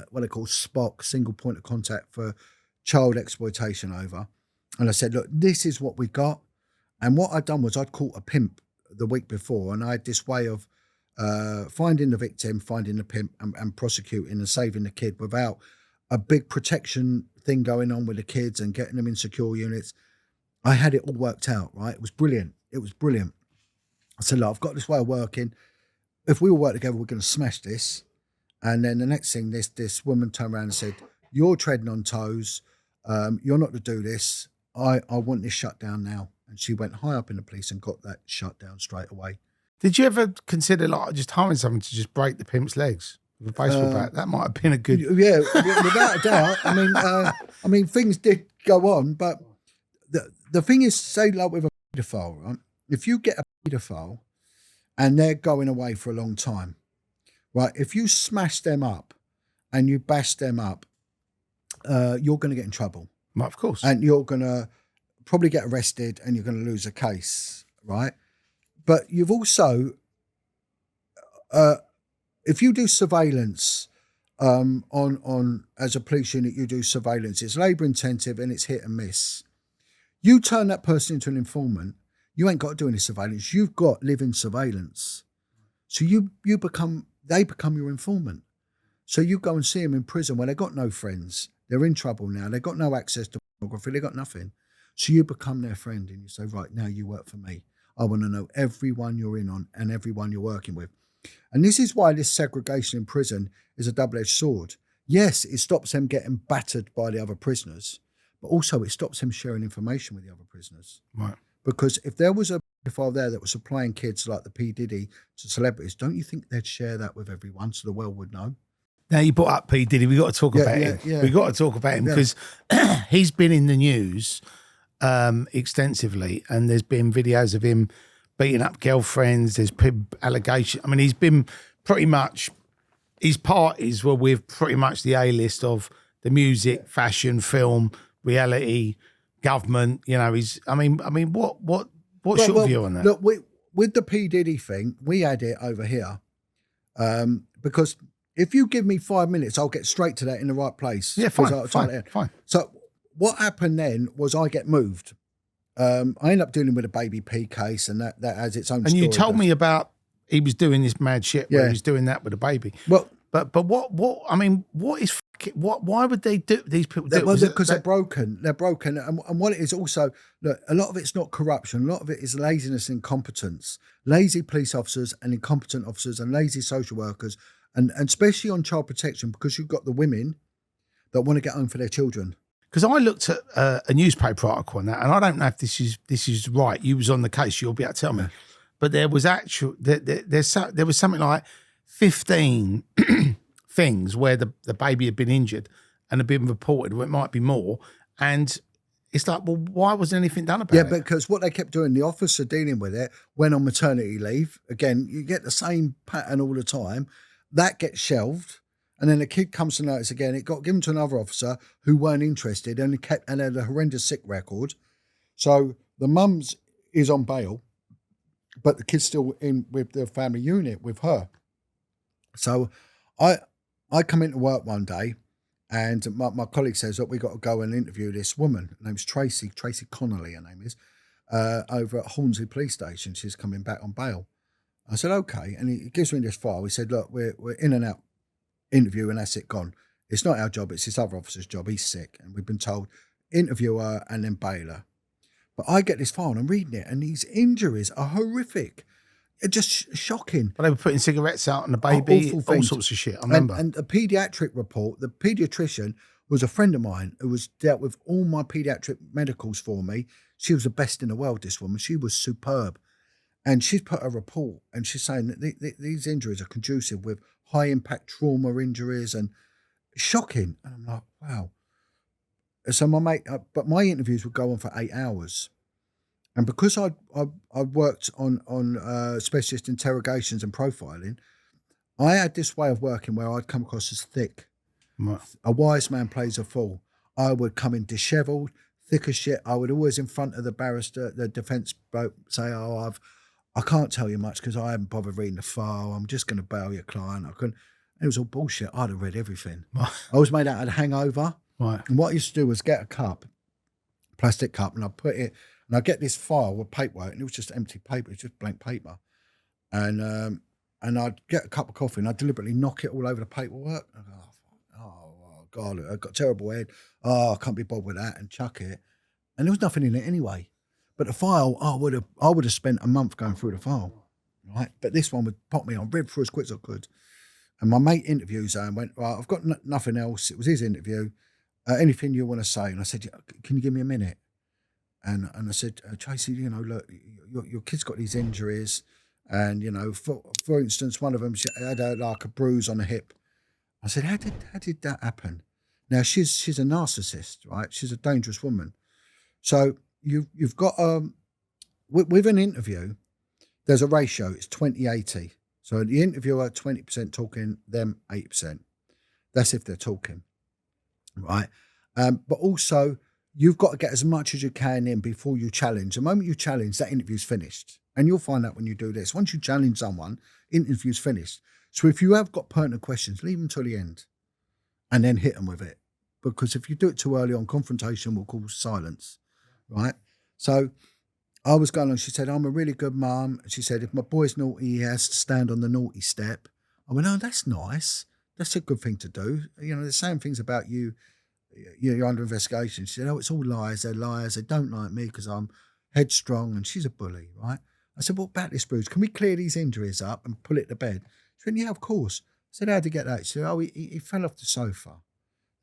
what they call SPOC, single point of contact for child exploitation over. And I said, look, this is what we got. And what I'd done was I'd caught a pimp the week before, and I had this way of finding the victim, finding the pimp, and prosecuting and saving the kid without a big protection thing going on with the kids and getting them in secure units. I had it all worked out, right? It was brilliant. I said, look, I've got this way of working. If we all work together, we're going to smash this. And then the next thing, this woman turned around and said, you're treading on toes. You're not to do this. I want this shut down now. And she went high up in the police and got that shut down straight away. Did you ever consider like just hiring someone to just break the pimp's legs with a baseball bat? That might have been a good... Yeah, without a doubt. I mean, things did go on, but the thing is, say like with a pedophile, right? If you get a pedophile and they're going away for a long time, right? If you smash them up and you bash them up you're going to get in trouble. Well, of course. And you're going to probably get arrested and you're going to lose a case, right? But you've also, if you do surveillance on as a police unit, you do surveillance. It's labour intensive and it's hit and miss. You turn that person into an informant, you ain't got to do any surveillance. You've got living surveillance. So they become your informant. So you go and see them in prison where they've got no friends. They're in trouble now. They've got no access to pornography. They've got nothing. So you become their friend and you say, right, now you work for me. I want to know everyone you're in on and everyone you're working with. And this is why this segregation in prison is a double-edged sword. Yes, it stops them getting battered by the other prisoners, but also it stops them sharing information with the other prisoners. Right. Because if there was a pedophile there that was supplying kids like the P. Diddy to celebrities, don't you think they'd share that with everyone so the world would know? Now you brought up P. Diddy, we got to talk about him. Yeah. We got to talk about him because he's been in the news extensively, and there's been videos of him beating up girlfriends. There's Pimp allegation. I mean, he's been pretty much, his parties were with pretty much the A-list of the music, fashion, film, reality, government. You know, what's your view on that? Look, with the P. Diddy thing, we had it over here because if you give me 5 minutes, I'll get straight to that in the right place. Yeah, fine. So what happened then was I get moved. I ended up dealing with a baby P case, and that has its own story. And you told me about he was doing this mad shit where he was doing that with a baby. Well, but why would they do, these people do it? Because they're broken. They're broken. And what it is also, look, a lot of it's not corruption. A lot of it is laziness and incompetence. Lazy police officers and incompetent officers and lazy social workers, and especially on child protection, because you've got the women that want to get home for their children. Because I looked at a newspaper article on that, and I don't know if this is right. You was on the case, you'll be able to tell me. But there was there was something like 15 things where the baby had been injured and had been reported, or it might be more. And it's like, well, why wasn't anything done about it? Yeah, because what they kept doing, the officer dealing with it went on maternity leave. Again, you get the same pattern all the time. That gets shelved. And then the kid comes to notice again, it got given to another officer who weren't interested and had a horrendous sick record. So the mum's is on bail, but the kid's still in with the family unit with her. So I come into work one day and my colleague says, look, we got to go and interview this woman. Her name's Tracy Connelly, her name is, over at Haringey Police Station. She's coming back on bail. I said, okay. And he gives me this file. He said, look, we're in and out interview and that's it, gone. It's not our job, it's this other officer's job. He's sick. And we've been told, interview her and then bail her. But I get this file and I'm reading it and these injuries are horrific. It's just shocking. But they were putting cigarettes out on the baby, all sorts of shit, I remember. And the paediatric report, the paediatrician was a friend of mine who was dealt with all my paediatric medicals for me. She was the best in the world, this woman. She was superb. And she's put a report and she's saying that these injuries are conducive with high impact trauma injuries and shocking. And I'm like, wow. So my mate, but my interviews would go on for 8 hours. And because I worked on specialist interrogations and profiling, I had this way of working where I'd come across as thick. Right. A wise man plays a fool. I would come in dishevelled, thick as shit. I would always in front of the barrister, the defence bloke, say, I can't tell you much because I haven't bothered reading the file. I'm just going to bail your client. I couldn't. It was all bullshit. I'd have read everything. I was made out of hangover. Right. And what I used to do was get a cup, plastic cup, and I'd put it, and I'd get this file with paperwork, and it was just empty paper. It's just blank paper. And I'd get a cup of coffee, and I'd deliberately knock it all over the paperwork. I'd go, oh, God, I've got a terrible head. Oh, I can't be bothered with that, and chuck it. And there was nothing in it anyway. But the file, I would have spent a month going through the file, right? But this one would pop me on, read through as quick as I could. And my mate interviews her and went, right, I've got nothing else. It was his interview. Anything you want to say? And I said, can you give me a minute? And I said, Tracy, you know, look, your kid's got these injuries. And, you know, for instance, one of them, she had like a bruise on the hip. I said, how did that happen? Now, she's a narcissist, right? She's a dangerous woman. So you've got, with an interview, there's a ratio, it's 20-80. So the interviewer, 20% talking, them 80%. That's if they're talking, right? But also, you've got to get as much as you can in before you challenge. The moment you challenge, that interview's finished. And you'll find out when you do this. Once you challenge someone, interview's finished. So if you have got pertinent questions, leave them till the end and then hit them with it. Because if you do it too early on, confrontation will cause silence, right? So I was going on, she said, I'm a really good mum. She said, if my boy's naughty, he has to stand on the naughty step. I went, oh, that's nice. That's a good thing to do. You know, they're saying things about you, you're under investigation. She said, oh, it's all lies. They're liars. They don't like me because I'm headstrong and she's a bully, right? I said, what about this, Bruce? Can we clear these injuries up and pull it to bed? She went, yeah, of course. I said, how'd he get that? She said, oh, he fell off the sofa.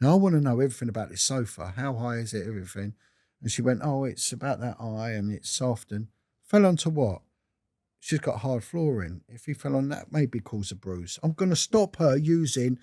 Now, I want to know everything about this sofa. How high is it, everything? And she went, oh, it's about that high and it's soft. And fell onto what? She's got hard flooring. If he fell on that, maybe cause a bruise. I'm going to stop her using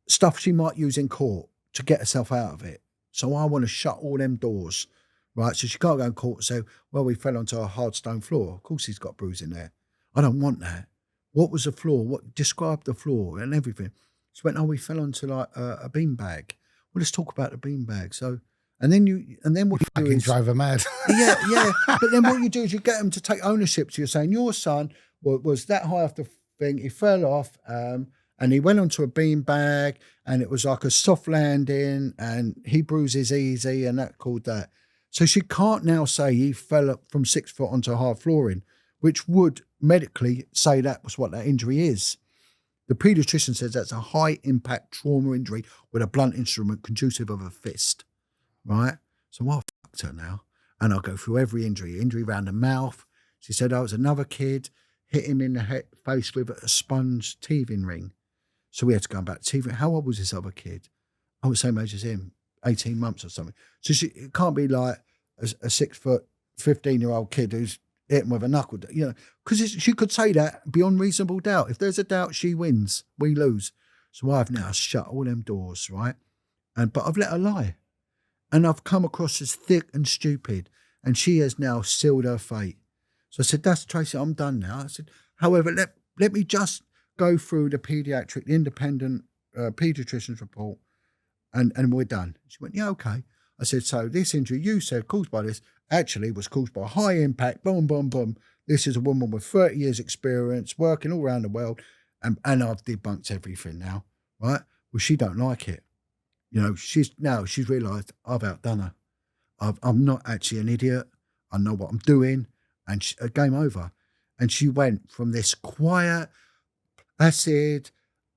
stuff she might use in court to get herself out of it. So I want to shut all them doors, right? So she can't go in court and say, well, we fell onto a hard stone floor. Of course he's got bruise in there. I don't want that. What was the floor? What described the floor and everything? She went, oh, we fell onto like a beanbag. Well, let's talk about the beanbag. So, and then what you do is drive her mad. yeah. But then what you do is you get them to take ownership. So you're saying your son was that high off the thing, he fell off, and he went onto a beanbag, and it was like a soft landing, and he bruises easy, and that called that. So she can't now say he fell up from 6 foot onto hard flooring, which would medically say that was what that injury is. The paediatrician says that's a high impact trauma injury with a blunt instrument conducive of a fist, right? So I fucked her now. And I'll go through every injury around the mouth. She said, oh, it was another kid, hit him in the face with a sponge teething ring. So we had to go back to teething. How old was this other kid? I was the same age as him, 18 months or something. So it can't be like a 6 foot, 15-year-old kid who's hit him with a knuckle, you know, because she could say that beyond reasonable doubt. If there's a doubt, she wins, we lose. So I've now shut all them doors, right? But I've let her lie. And I've come across as thick and stupid. And she has now sealed her fate. So I said, that's Tracy, I'm done now. I said, however, let me just go through the independent paediatrician's report and we're done. She went, yeah, okay. I said, so this injury you said caused by this actually was caused by high impact, boom, boom, boom. This is a woman with 30 years experience, working all around the world. And I've debunked everything now, right? Well, she don't like it. You know, she's realised I've outdone her. I'm not actually an idiot. I know what I'm doing. And game over. And she went from this quiet, placid,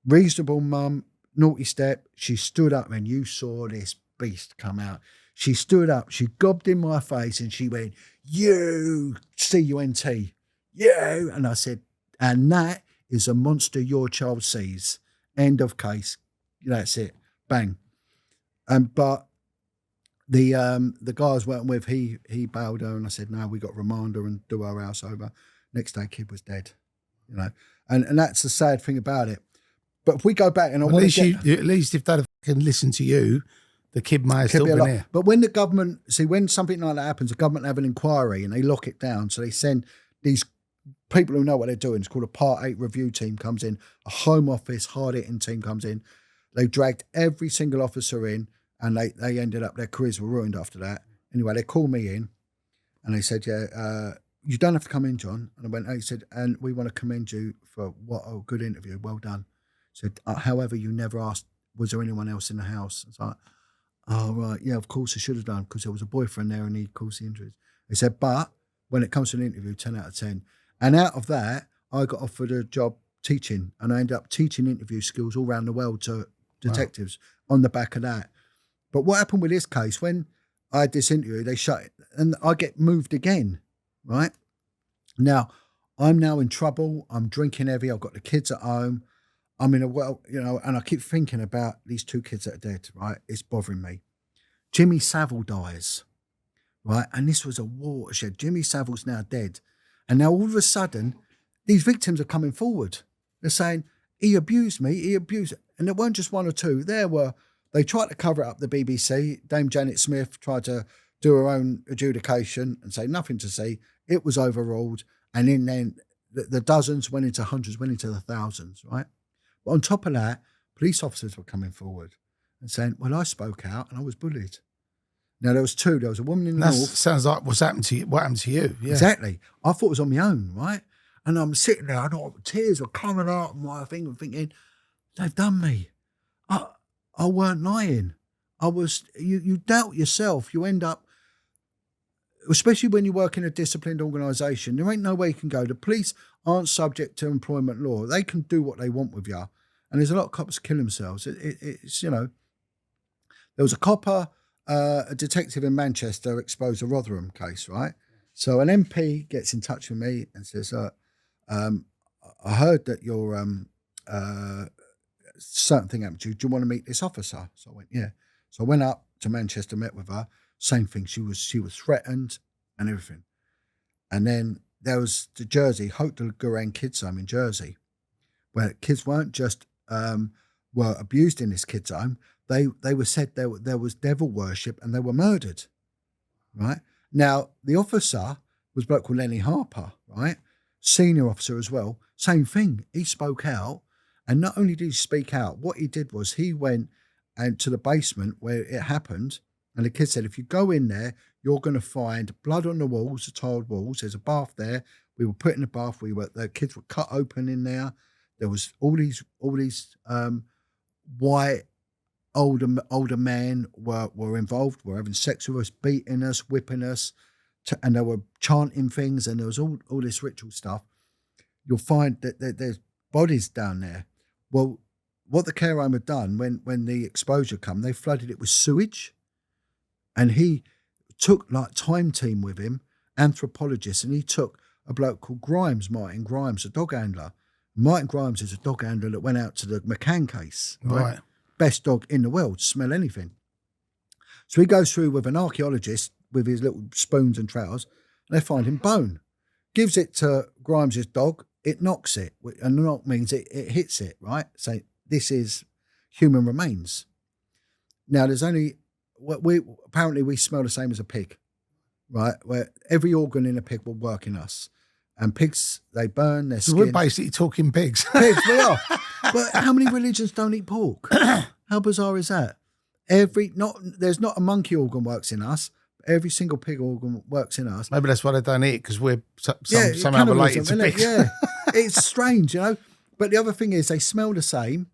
reasonable mum, naughty step. She stood up and you saw this beast come out. She stood up, she gobbed in my face and she went, you, C-U-N-T, you. And I said, and that is a monster your child sees. End of case. That's it. Bang. But the guy I was working with, he bailed her and I said, no, we got to remand her and do our house over. Next day, kid was dead, you know. And that's the sad thing about it. But if we go back and at least if they'd have listened to you, the kid may have still been here. But when the government, when something like that happens, the government have an inquiry and they lock it down. So they send these people who know what they're doing. It's called a Part 8 review team comes in, a Home Office hard-hitting team comes in. They dragged every single officer in and they ended up, their careers were ruined after that. Anyway, they called me in and they said, yeah, you don't have to come in, John. And I went, he said, and we want to commend you for what a good interview. Well done. Said, however, you never asked, was there anyone else in the house? It's like, oh, right, yeah, of course I should have done because there was a boyfriend there and he caused the injuries. He said, but when it comes to an interview, 10 out of 10. And out of that, I got offered a job teaching and I ended up teaching interview skills all around the world to detectives on the back of that. But what happened with this case, when I had this interview, they shut it and I get moved again, right? Now, I'm now in trouble. I'm drinking heavy. I've got the kids at home. I'm in and I keep thinking about these 2 kids that are dead, right? It's bothering me. Jimmy Savile dies, right? And this was a watershed. Jimmy Savile's now dead. And now all of a sudden, these victims are coming forward. They're saying, he abused me, And there weren't just 1 or 2. They tried to cover it up, the BBC. Dame Janet Smith tried to do her own adjudication and say nothing to see. It was overruled. And then the dozens went into hundreds, went into the thousands, right? But on top of that, police officers were coming forward and saying, well, I spoke out and I was bullied. Now, there was two. There was a woman in the north. Sounds like what happened to you. Yeah. Exactly. I thought it was on my own, right? And I'm sitting there, tears were coming out of my thing, and thinking, they've done me. I weren't lying. I was, you doubt yourself. You end up, especially when you work in a disciplined organisation, there ain't no way you can go. The police aren't subject to employment law. They can do what they want with you. And there's a lot of cops kill themselves. It's, there was a copper, a detective in Manchester exposed a Rotherham case, right? So an MP gets in touch with me and says, I heard that your certain thing happened to you. Do you want to meet this officer? So I went, yeah. So I went up to Manchester, met with her. Same thing. She was threatened and everything. And then there was the Jersey, Haute de Gouraine Kids Home in Jersey, where kids weren't just were abused in this kids home. They were said there was devil worship and they were murdered. Right now, the officer was a bloke called Lenny Harper. Right, senior officer as well. Same thing. He spoke out, and not only did he speak out, what he did was he went and to the basement where it happened. And the kid said, if you go in there, you're going to find blood on the walls, the tiled walls. There's a bath there. We were put in the bath. The kids were cut open in there. There was all these white older men were involved, were having sex with us, beating us, whipping us, and they were chanting things. And there was all this ritual stuff. You'll find that there's bodies down there. Well, what the care home had done when the exposure come, they flooded it with sewage. And he took like time team with him, anthropologists, and he took a bloke called Martin Grimes, a dog handler. Martin Grimes is a dog handler that went out to the McCann case. Right? Best dog in the world, smell anything. So he goes through with an archaeologist with his little spoons and trowels, and they find him bone. Gives it to Grimes' dog, it knocks it. And the knock means it hits it, right? So this is human remains. Now there's only... apparently we smell the same as a pig, right? Where every organ in a pig will work in us, and pigs, they burn their skin. We're basically talking pigs. Pigs, we are. But how many religions don't eat pork? How bizarre is that? There's not a monkey organ works in us. Every single pig organ works in us. Maybe that's why they don't eat, because we're somehow related to pigs. Yeah, it's strange, But the other thing is they smell the same.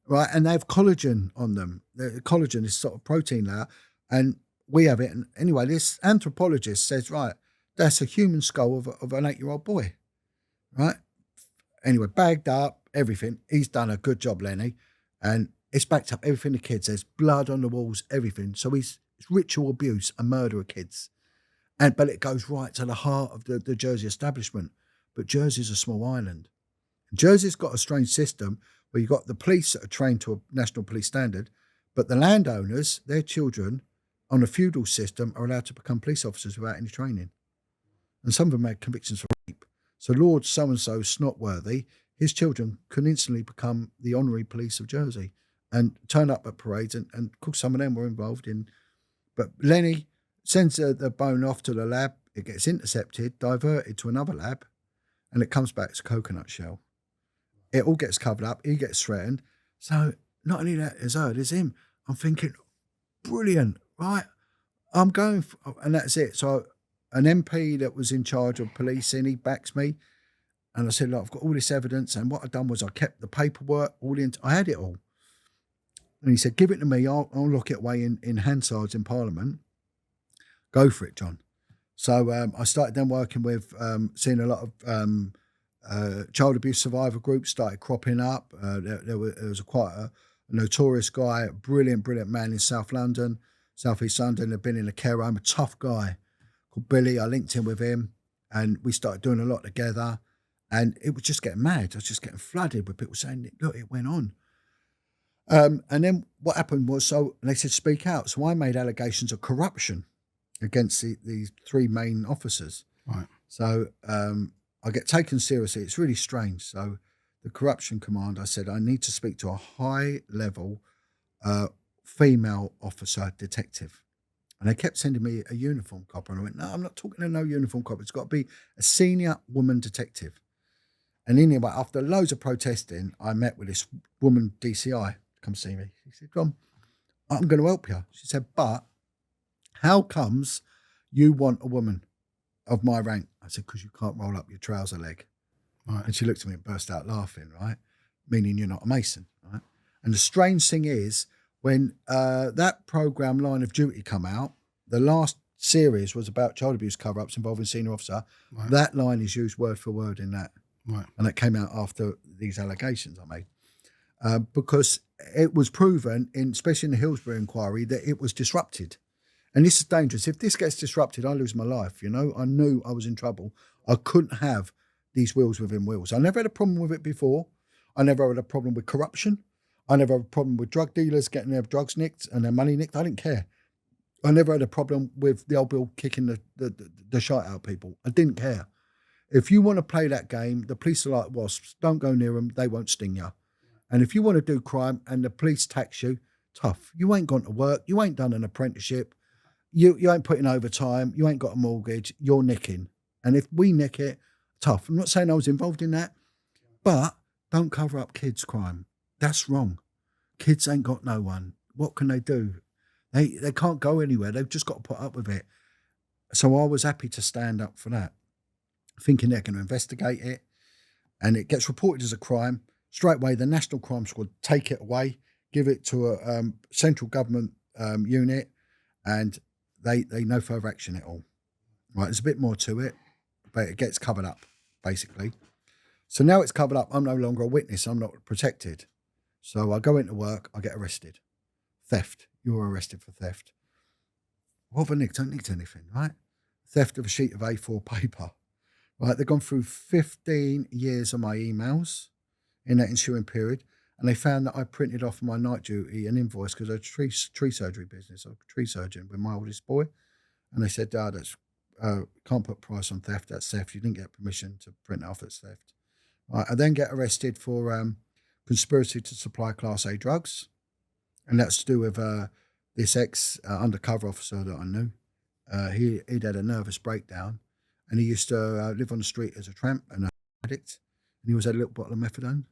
Right, and they have collagen on them. The collagen is sort of protein layer, and we have it. And anyway, this anthropologist says, right, that's a human skull of an 8-year-old boy, right? Anyway, bagged up, everything. He's done a good job, Lenny, and it's backed up everything. The kids, there's blood on the walls, everything. So it's ritual abuse and murder of kids, but it goes right to the heart of the Jersey establishment. But Jersey's a small island. Jersey's got a strange system where you've got the police that are trained to a national police standard, but the landowners, their children, on a feudal system, are allowed to become police officers without any training. And some of them had convictions for rape. So Lord so-and-so Snotworthy, his children could instantly become the honorary police of Jersey and turn up at parades, and of course some of them were involved in. But Lenny sends the bone off to the lab, it gets intercepted, diverted to another lab, and it comes back as a coconut shell. It all gets covered up. He gets threatened. So not only that is her, there's him. I'm thinking, brilliant, right? I'm going, and that's it. So an MP that was in charge of policing, he backs me. And I said, look, I've got all this evidence. And what I've done was I kept the paperwork, I had it all. And he said, give it to me. I'll lock it away in Hansard's in Parliament. Go for it, John. So I started then working with, seeing a lot of child abuse survivor groups started cropping up. There was quite a notorious guy, a brilliant man in South East London, had been in a care home, a tough guy called Billy. I linked in with him and we started doing a lot together, and it was just getting mad. I was just getting flooded with people saying, look, it went on. And then what happened was, they said, speak out. So I made allegations of corruption against these 3 main officers. Right. So, I get taken seriously. It's really strange. So the corruption command, I said, I need to speak to a high-level female officer detective. And they kept sending me a uniform copper. And I went, no, I'm not talking to no uniform copper. It's got to be a senior woman detective. And anyway, after loads of protesting, I met with this woman DCI to come see me. He said, John, I'm going to help you. She said, but how comes you want a woman of my rank? I said, because you can't roll up your trouser leg. Right. And she looked at me and burst out laughing, right? Meaning you're not a Mason, right? And the strange thing is, when that programme Line of Duty come out, the last series was about child abuse cover-ups involving senior officer. Right. That line is used word for word in that. Right. And that came out after these allegations I made. Because it was proven, especially in the Hillsborough inquiry, that it was disrupted. And this is dangerous. If this gets disrupted, I lose my life, you know. I knew I was in trouble. I couldn't have these wheels within wheels. I never had a problem with it before. I never had a problem with corruption. I never had a problem with drug dealers getting their drugs nicked and their money nicked. I didn't care. I never had a problem with the old Bill kicking the shite out of people. I didn't care. If you want to play that game, the police are like wasps. Don't go near them. They won't sting you. And if you want to do crime and the police tax you, tough. You ain't gone to work. You ain't done an apprenticeship. You ain't putting overtime. You ain't got a mortgage. You're nicking. And if we nick it, tough. I'm not saying I was involved in that, but don't cover up kids' crime. That's wrong. Kids ain't got no one. What can they do? They can't go anywhere. They've just got to put up with it. So I was happy to stand up for that, thinking they're going to investigate it. And it gets reported as a crime. Straight away, the National Crime Squad take it away, give it to a central government unit, and they no further action at all. Right, there's a bit more to it, but it gets covered up, basically. So now it's covered up. I'm no longer a witness. I'm not protected. So I go into work. I get arrested. Theft. You're arrested for theft. What have I nicked? I don't nicked anything, right? Theft of a sheet of A4 paper. Right, they've gone through 15 years of my emails in that ensuing period, and they found that I printed off my night duty an invoice because I had a tree surgery business. I'm a tree surgeon with my oldest boy. And they said, that's can't put price on theft. That's theft. You didn't get permission to print it off. That's theft. Right, I then get arrested for conspiracy to supply Class A drugs. And that's to do with this ex-undercover officer that I knew. He'd had a nervous breakdown, and he used to live on the street as a tramp and an addict. And he always had a little bottle of methadone.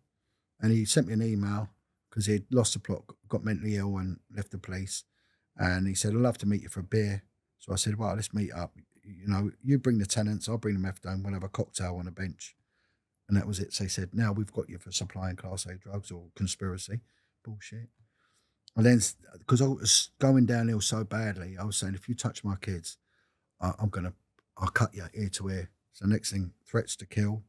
And he sent me an email because he'd lost the plot, got mentally ill and left the police. And he said, I'd love to meet you for a beer. So I said, well, let's meet up. You know, you bring the tenants, I'll bring the methadone, we'll have a cocktail on a bench. And that was it. So he said, now we've got you for supplying Class A drugs or conspiracy. Bullshit. And then, because I was going downhill so badly, I was saying, if you touch my kids, I'll cut you ear to ear. So next thing, threats to kill,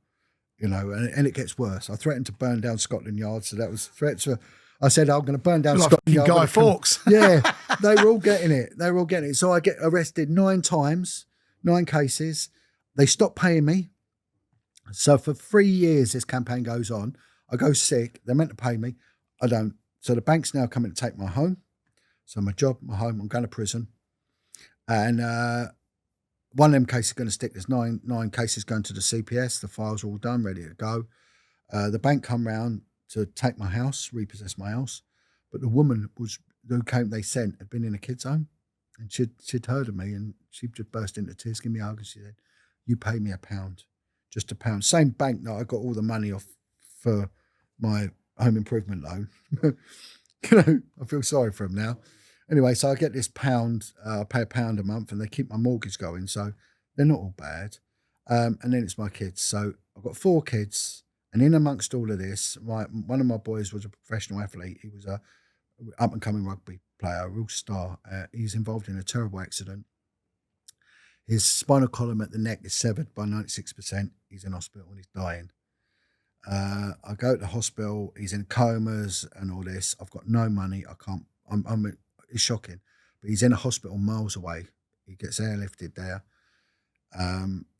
you know, and it gets worse. I threatened to burn down Scotland Yard. So that was threats for, I said, I'm going to burn down Scotland Yard. Guy Fawkes. Yeah, they were all getting it. They were all getting it. So I get arrested 9 times, 9 cases. They stop paying me. So for 3 years, this campaign goes on. I go sick. They're meant to pay me. I don't. So the bank's now coming to take my home. So my job, my home, I'm going to prison. And one of them cases is going to stick. There's nine cases going to the CPS. The files are all done, ready to go. The bank come round to take my house, repossess my house. But the woman they sent had been in a kid's home. And she'd heard of me, and she just burst into tears, give me a hug, and she said, you pay me £1, just £1. Same bank that I got all the money off for my home improvement loan. You know, I feel sorry for him now. Anyway, so I get this £1, I pay £1 a month, and they keep my mortgage going, so they're not all bad. And then it's my kids. So I've got 4 kids, and in amongst all of this, one of my boys was a professional athlete. He was a up-and-coming rugby player, a real star. He's involved in a terrible accident. His spinal column at the neck is severed by 96%. He's in hospital and he's dying. I go to the hospital, he's in comas and all this. I've got no money. It's shocking. But he's in a hospital miles away. He gets airlifted there.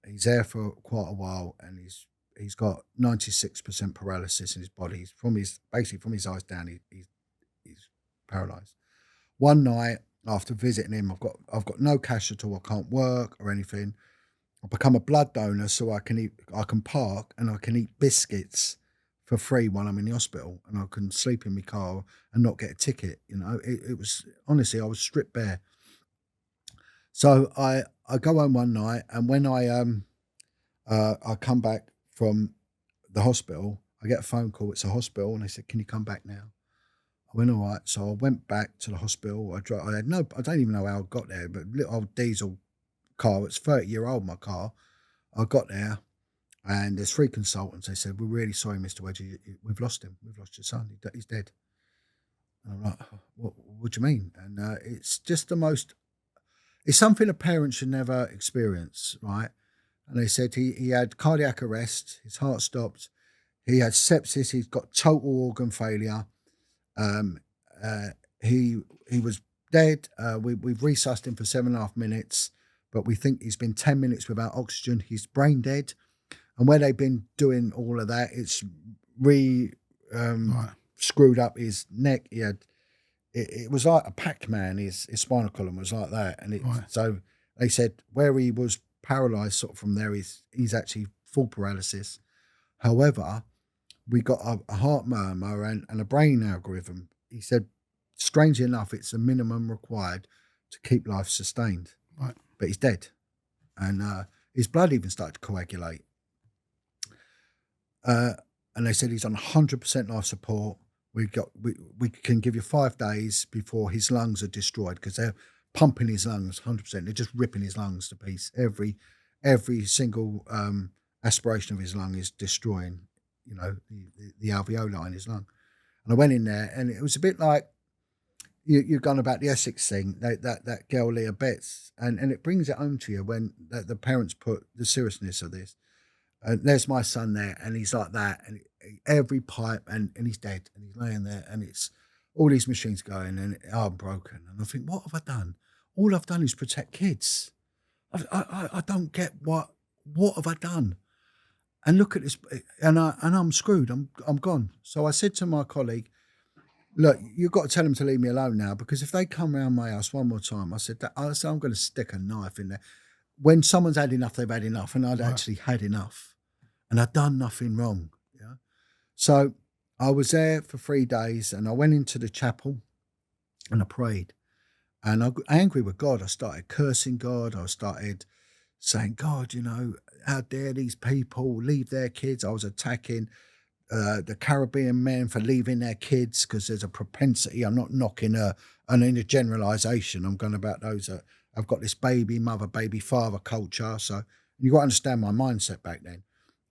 He's there for quite a while, and he's got 96% paralysis in his body. From his eyes down, he's paralysed. One night after visiting him, I've got no cash at all. I can't work or anything. I become a blood donor so I can park and I can eat biscuits for free while I'm in the hospital, and I can sleep in my car and not get a ticket. You know, it was, honestly, I was stripped bare. So I go home one night, and when I come back from the hospital, I get a phone call. It's a hospital, and they said, can you come back now? I went, all right. So I went back to the hospital. I don't even know how I got there, but little old diesel car. It's 30-year-old, my car. I got there and there's 3 consultants. They said, we're really sorry, Mr. Wedger. We've lost him. We've lost your son. He's dead. And I'm like, what do you mean? And it's just it's something a parent should never experience, right? And they said he had cardiac arrest, his heart stopped, he had sepsis, he's got total organ failure. He was dead. We've resuscitated him for 7.5 minutes, but we think he's been 10 minutes without oxygen. He's brain dead. And where they've been doing all of that, it's screwed up his neck. He had it was like a Pac-Man. His spinal column was like that, and so they said where he was paralysed sort of from there, he's actually full paralysis. However, we got a heart murmur and a brain algorithm. He said, strangely enough, it's the minimum required to keep life sustained. Right. But he's dead, and his blood even started to coagulate. And they said he's on 100% life support. We can give you 5 days before his lungs are destroyed, because they're pumping his lungs 100%. They're just ripping his lungs to pieces. Every single aspiration of his lung is destroying, the alveoli in his lung. And I went in there, and it was a bit like you've gone about the Essex thing, that girl Leah Betts, and it brings it home to you when the parents put the seriousness of this. And there's my son there, and he's like that, and every pipe, and he's dead, and he's laying there, and it's all these machines going, and I'm broken. And I think, what have I done? All I've done is protect kids. I don't get what have I done? And look at this, and I'm screwed. I'm gone. So I said to my colleague, look, you've got to tell them to leave me alone now, because if they come round my house one more time, I said I'm going to stick a knife in there. When someone's had enough, they've had enough, and I'd actually had enough. And I'd done nothing wrong. Yeah. So I was there for 3 days, and I went into the chapel and I prayed. And I got angry with God. I started cursing God. I started saying, God, how dare these people leave their kids? I was attacking the Caribbean men for leaving their kids, because there's a propensity. I'm not knocking in a generalisation. I'm going about those that have got this baby mother, baby father culture. So you've got to understand my mindset back then.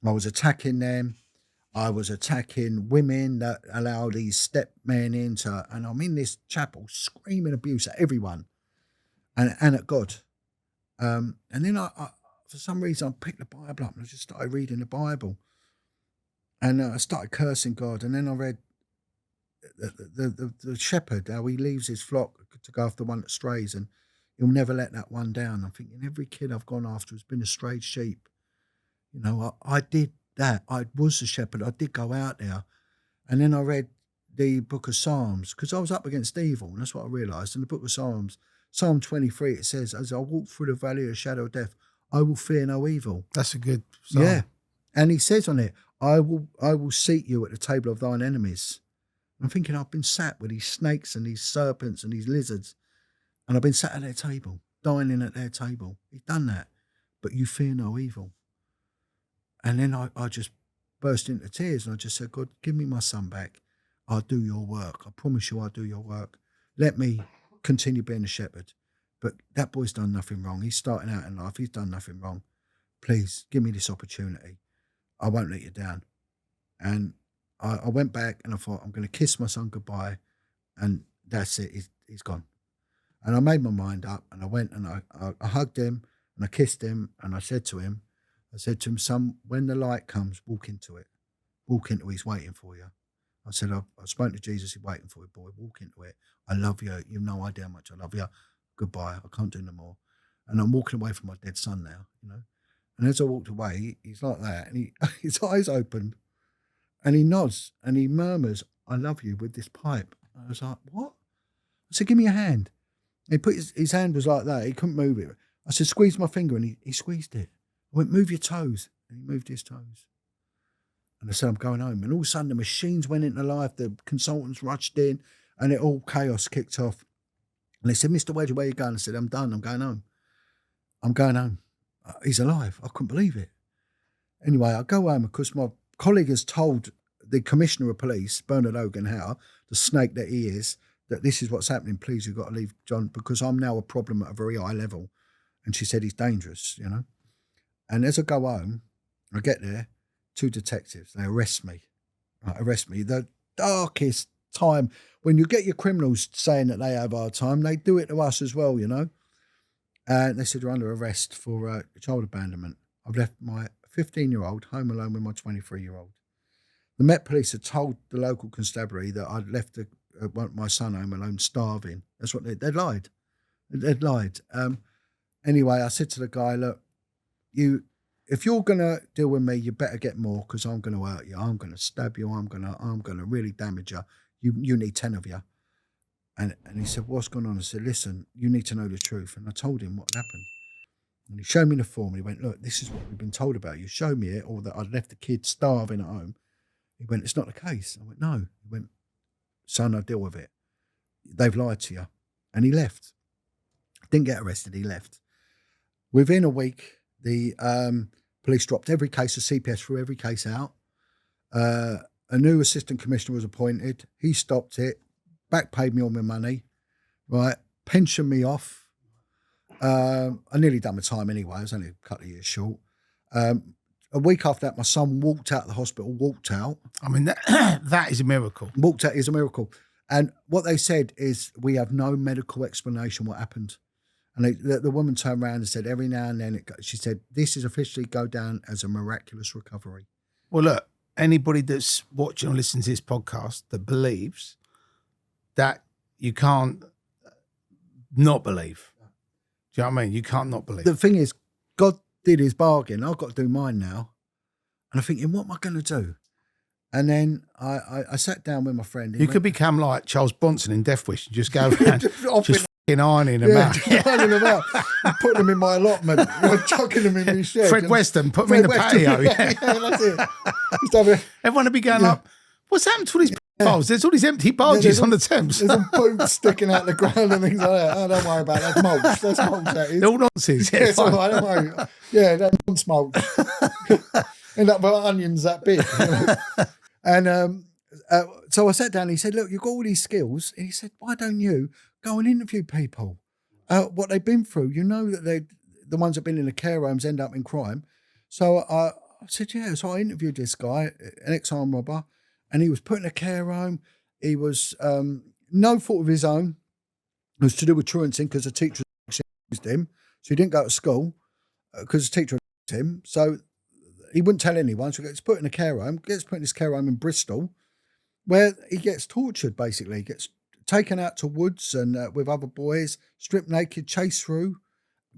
I was attacking them. I was attacking women that allow these step men into, and I'm in this chapel screaming abuse at everyone and at God. And then I for some reason, I picked the Bible up and I just started reading the Bible. And I started cursing God. And then I read the shepherd, how he leaves his flock to go after one that strays, and he'll never let that one down. I'm thinking, every kid I've gone after has been a strayed sheep. I did that. I was the shepherd. I did go out there. And then I read the book of Psalms, because I was up against evil. And that's what I realised. In the book of Psalms, Psalm 23, it says, as I walk through the valley of the shadow of death, I will fear no evil. That's a good psalm. Yeah. And he says on it, I will seat you at the table of thine enemies. And I'm thinking, I've been sat with these snakes and these serpents and these lizards, and I've been sat at their table, dining at their table. He's done that. But you fear no evil. And then I just burst into tears, and I just said, God, give me my son back. I'll do your work. I promise you I'll do your work. Let me continue being a shepherd. But that boy's done nothing wrong. He's starting out in life. He's done nothing wrong. Please give me this opportunity. I won't let you down. And I went back and I thought, I'm going to kiss my son goodbye, and that's it. He's gone. And I made my mind up, and I went and I hugged him and I kissed him, and I said to him, son, when the light comes, walk into it. Walk into it. He's waiting for you. I said, I've spoken to Jesus. He's waiting for you, boy. Walk into it. I love you. You have no idea how much I love you. Goodbye. I can't do no more. And I'm walking away from my dead son now, And as I walked away, he's like that, and his eyes opened, and he nods, and he murmurs, I love you, with this pipe. I was like, what? I said, give me a hand. And he put his hand was like that. He couldn't move it. I said, squeeze my finger, and he squeezed it. I went, move your toes. And he moved his toes. And I said, I'm going home. And all of a sudden, the machines went into life. The consultants rushed in, and chaos kicked off. And they said, Mr. Wedger, where are you going? I said, I'm done. I'm going home. I'm going home. He's alive. I couldn't believe it. Anyway, I go home because my colleague has told the Commissioner of Police, Bernard Hogan-Howe, the snake that he is, that this is what's happening. Please, you've got to leave John because I'm now a problem at a very high level. And she said, he's dangerous, you know. And as I go home, I get there, 2 detectives, they arrest me. The darkest time. When you get your criminals saying that they have hard time, they do it to us as well, you know. And they said, you're under arrest for child abandonment. I've left my 15-year-old home alone with my 23-year-old. The Met Police had told the local constabulary that I'd left my son home alone starving. That's what they'd lied. They'd lied. Anyway, I said to the guy, look, if you're going to deal with me, you better get more because I'm going to hurt you. I'm going to stab you. I'm going to really damage you. You need 10 of you. And he said, what's going on? I said, listen, you need to know the truth. And I told him what had happened. And he showed me the form. And he went, look, this is what we've been told about you. Show me it, or that I'd left the kid starving at home. He went, it's not the case. I went, no. He went, son, I'll deal with it. They've lied to you. And he left. Didn't get arrested. He left. Within a week, the police dropped every case of CPS, threw every case out. A new assistant commissioner was appointed. He stopped it. Back paid me all my money, right? Pensioned me off. I nearly done my time anyway. I was only a couple of years short. A week after that, my son walked out of the hospital, walked out. I mean, that is a miracle. Walked out is a miracle. And what they said is, we have no medical explanation what happened. And the woman turned around and said, every now and then, she said, this is officially go down as a miraculous recovery. Well, look, anybody that's watching or listening to this podcast that believes that you can't not believe. Do you know what I mean? You can't not believe. The thing is, God did his bargain. I've got to do mine now. And I'm thinking, what am I going to do? And then I sat down with my friend. You could become like Charles Bronson in Death Wish and just go around just fucking ironing them out. Ironing them out. Put them in my allotment. Chucking them in my shed. Fred Weston, put them in the patio. Yeah, that's it. Everyone would be going up, what's happened to all these pedophiles? There's all these empty barges on the Thames. There's some boots sticking out the ground and things like that. Oh, don't worry about that. That's mulch. That's mulch, that is. They're all nonsense. Yeah, it's all right, don't worry. Yeah, that's mulch. End up with onions that big. You know? And so I sat down and he said, look, you've got all these skills. And he said, why don't you go and interview people? What they've been through. You know that the ones that have been in the care homes end up in crime. So I said, yeah. So I interviewed this guy, an ex-armed robber, and he was put in a care home. He was no fault of his own. It was to do with truancy because the teacher used him. So he didn't go to school because the teacher used him. So he wouldn't tell anyone. So he gets put in a care home, gets put in this care home in Bristol, where he gets tortured, basically. He gets taken out to woods and with other boys, stripped naked, chased through,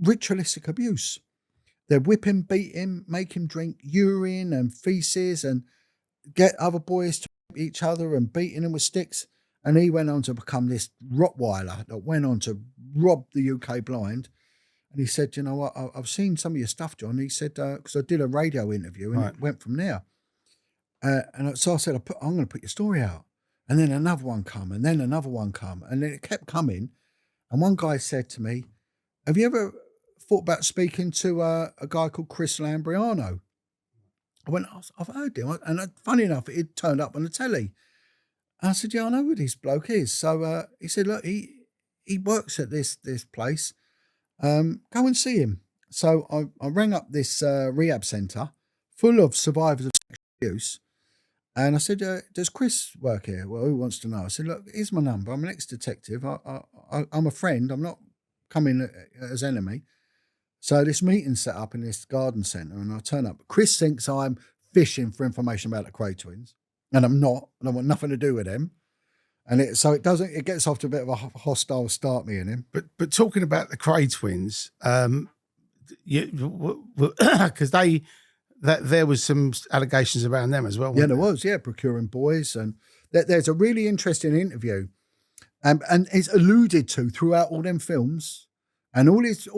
ritualistic abuse. They whip him, beat him, make him drink urine and feces and get other boys to each other and beating them with sticks. And he went on to become this Rottweiler that went on to rob the UK blind. And he said, you know what, I've seen some of your stuff, John. He said, because I did a radio interview and it went from there. So I said, I'm going to put your story out. And then another one come, and then another one come. And then it kept coming. And one guy said to me, have you ever thought about speaking to a guy called Chris Lambriano? I went, I've heard him. And funny enough, it turned up on the telly. And I said, yeah, I know who this bloke is. So he said, look, he works at this place. Go and see him. So I rang up this rehab centre full of survivors of sexual abuse. And I said, does Chris work here? Well, who wants to know? I said, look, here's my number. I'm an ex-detective. I'm a friend. I'm not coming as enemy. So this meeting's set up in this garden centre and I turn up. Chris thinks I'm fishing for information about the Cray Twins. And I'm not. And I want nothing to do with them. And it gets off to a bit of a hostile start, me and him. But talking about the Cray Twins, because there was some allegations around them as well. Yeah, there was. Yeah, procuring boys, and there's a really interesting interview, and it's alluded to throughout all them films, and all his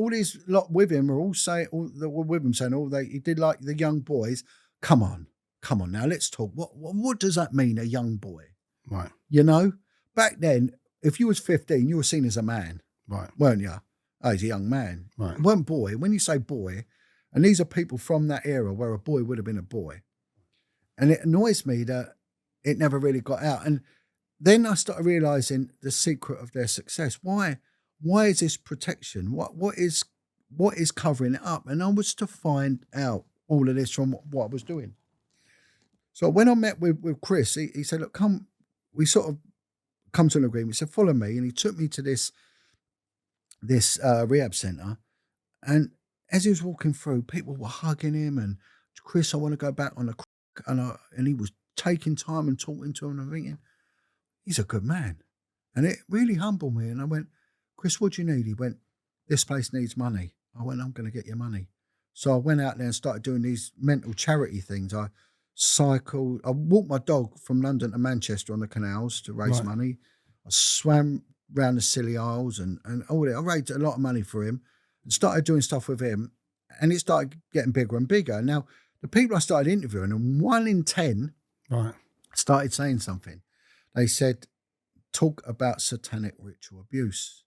lot with him are all saying, he did like the young boys. Come on now, let's talk. What does that mean, a young boy? Right. You know, back then, if you was 15, you were seen as a man. Right. Weren't you? Oh, he's a young man. Right. It weren't boy. When you say boy, and these are people from that era where a boy would have been a boy. And it annoys me that it never really got out. And then I started realizing the secret of their success. Why is this protection? What is covering it up? And I was to find out all of this from what I was doing. So when I met with Chris, he said, look, come, we sort of come to an agreement. He said, follow me. And he took me to this rehab center. And as he was walking through, people were hugging him and, Chris, I want to go back on the crack. And he was taking time and talking to him, and I'm thinking, he's a good man. And it really humbled me. And I went, Chris, what do you need? He went, this place needs money. I went, I'm going to get you money. So I went out there and started doing these mental charity things. I cycled, I walked my dog from London to Manchester on the canals to raise money. I swam around the Scilly Isles and all that. I raised a lot of money for him and started doing stuff with him. And it started getting bigger and bigger. Now, the people I started interviewing, and 1 in 10 started saying something. They said, talk about satanic ritual abuse.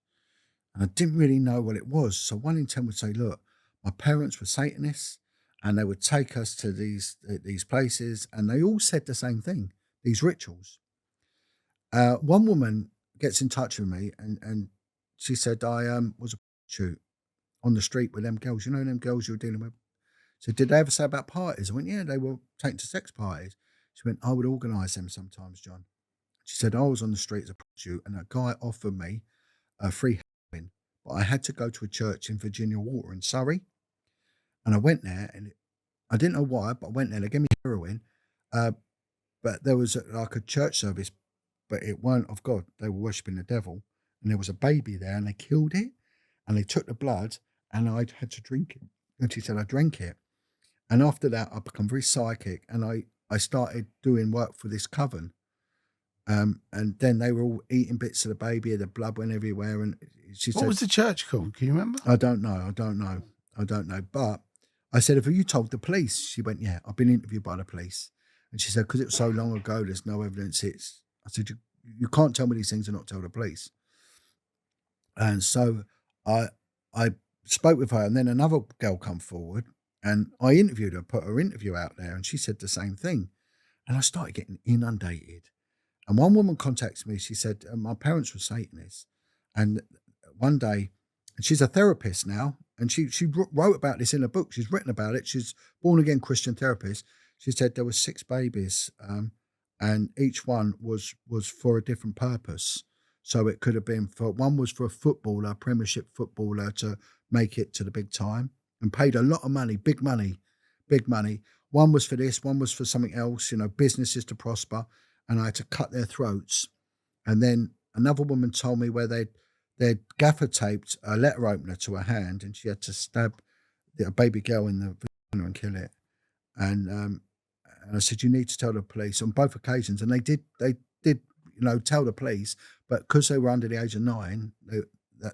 And I didn't really know what it was. So 1 in 10 would say, look, my parents were Satanists and they would take us to these places, and they all said the same thing, these rituals. One woman gets in touch with me and she said, I was a prostitute on the street with them girls. You know them girls you were dealing with? So did they ever say about parties? I went, yeah, they were taken to sex parties. She went, I would organise them sometimes, John. She said, I was on the street as a prostitute and a guy offered me a free heroin, but I had to go to a church in Virginia Water in Surrey. And I went there and I didn't know why, but I went there. They gave me heroin. But there was like a church service, but it weren't of God. They were worshipping the devil. And there was a baby there and they killed it and they took the blood and I had to drink it. And she said, I drank it. And after that, I become very psychic and I started doing work for this coven. And then they were all eating bits of the baby, the blood went everywhere. And she said, what was the church called? Can you remember? I don't know. But I said, have you told the police? She went, yeah, I've been interviewed by the police. And she said, because it was so long ago, there's no evidence. I said, you can't tell me these things and not tell the police. And so I spoke with her, and then another girl come forward and I interviewed her, put her interview out there, and she said the same thing. And I started getting inundated. And one woman contacted me. She said, my parents were Satanists. And one day, and she's a therapist now, and she wrote about this in a book. She's written about it. She's born-again Christian therapist. She said there were 6 babies, and each one was for a different purpose. So it could have been one was for a footballer, Premiership footballer, to make it to the big time, and paid a lot of money, big money. One was for this, one was for something else, businesses to prosper. And I had to cut their throats. And then another woman told me where they'd gaffer taped a letter opener to her hand, and she had to stab a baby girl in the vagina and kill it. And I said, you need to tell the police on both occasions. And they did, tell the police, but because they were under the age of 9,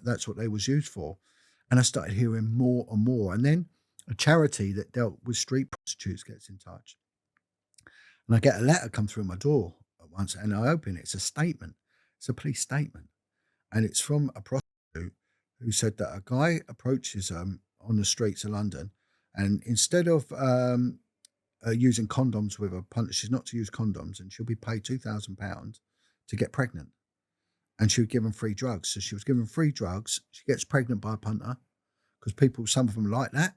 that's what they was used for. And I started hearing more and more. And then a charity that dealt with street prostitutes gets in touch. And I get a letter come through my door at once, and I open it. It's a statement. It's a police statement. And it's from a prostitute who said that a guy approaches on the streets of London, and instead of using condoms with a punter, she's not to use condoms, and she'll be paid £2,000 to get pregnant. And she was given free drugs. So she was given free drugs. She gets pregnant by a punter because some of them like that.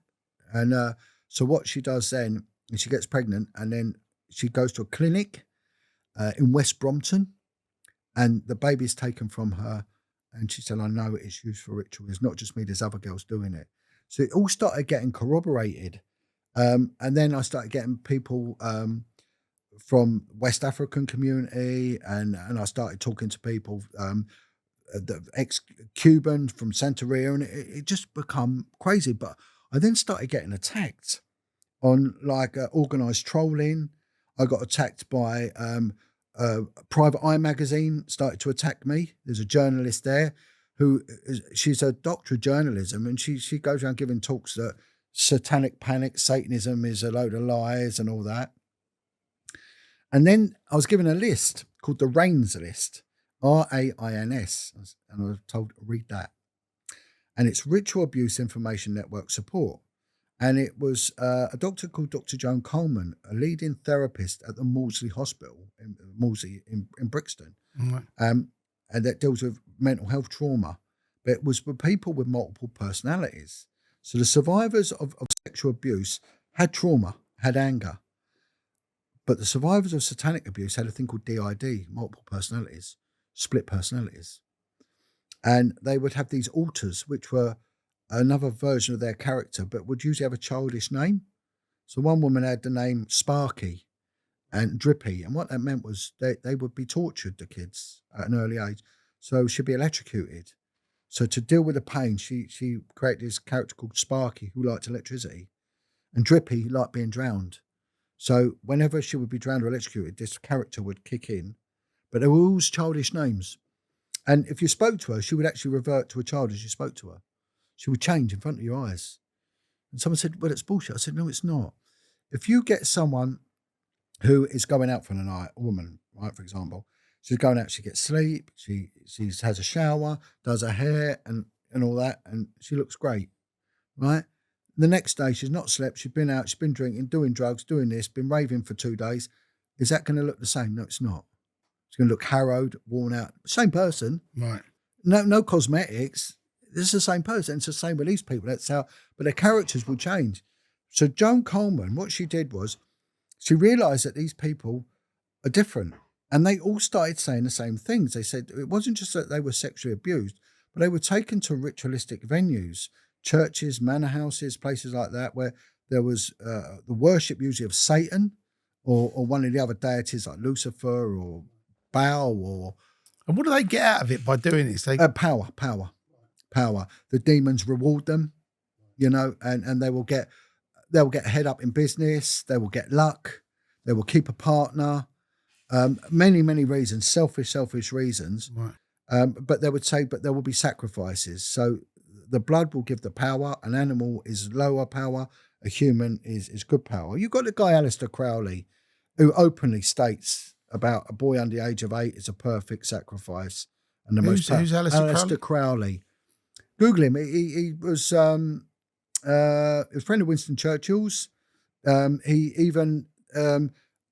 And so what she does then is she gets pregnant, and then she goes to a clinic in West Brompton, and the baby is taken from her. And she said, I know it's used for ritual. It's not just me, there's other girls doing it. So it all started getting corroborated. And then I started getting people from West African community, and I started talking to people, the ex-Cuban from Santeria, and it just become crazy. But I then started getting attacked on organised trolling. I got attacked by Private Eye magazine started to attack me. There's a journalist there she's a doctor of journalism, and she goes around giving talks that satanic panic, Satanism is a load of lies and all that. And then I was given a list called the RAINS list, RAINS, and I was told to read that. And it's Ritual Abuse Information Network Support. And it was a doctor called Dr. Joan Coleman, a leading therapist at the Maudsley Hospital in Brixton, Right. and that deals with mental health trauma. But it was for people with multiple personalities. So the survivors of sexual abuse had trauma, had anger. But the survivors of satanic abuse had a thing called DID, multiple personalities, split personalities. And they would have these alters, which were another version of their character, but would usually have a childish name. So one woman had the name Sparky and Drippy. And what that meant was they would be tortured, the kids, at an early age. So she'd be electrocuted. So to deal with the pain, she created this character called Sparky, who liked electricity. And Drippy, who liked being drowned. So whenever she would be drowned or electrocuted, this character would kick in. But they were all childish names. And if you spoke to her, she would actually revert to a child as you spoke to her. She would change in front of your eyes. And someone said, well, it's bullshit. I said, no, it's not. If you get someone who is going out for the night, a woman, right, for example, she's going out, she gets sleep, she has a shower, does her hair and all that, and she looks great, right? The next day, she's not slept, she's been out, she's been drinking, doing drugs, doing this, been raving for 2 days. Is that going to look the same? No, it's not. It's going to look harrowed, worn out. Same person. Right. No cosmetics. This is the same person. It's the same with these people. That's how, but their characters will change. So Joan Coleman, what she did was she realised that these people are different. And they all started saying the same things. They said it wasn't just that they were sexually abused, but they were taken to ritualistic venues, churches, manor houses, places like that, where there was the worship usually of Satan or one of the other deities like Lucifer or Baal or... And what do they get out of it by doing this? Power. The demons reward them, and they will get ahead up in business. They will get luck. They will keep a partner. Many reasons, selfish reasons. Right. But they would say, but there will be sacrifices. So the blood will give the power. An animal is lower power. A human is good power. You've got the guy Aleister Crowley, who openly states about a boy under the age of 8 is a perfect sacrifice. And who's Aleister Crowley? Google him. He was a friend of Winston Churchill's. He even,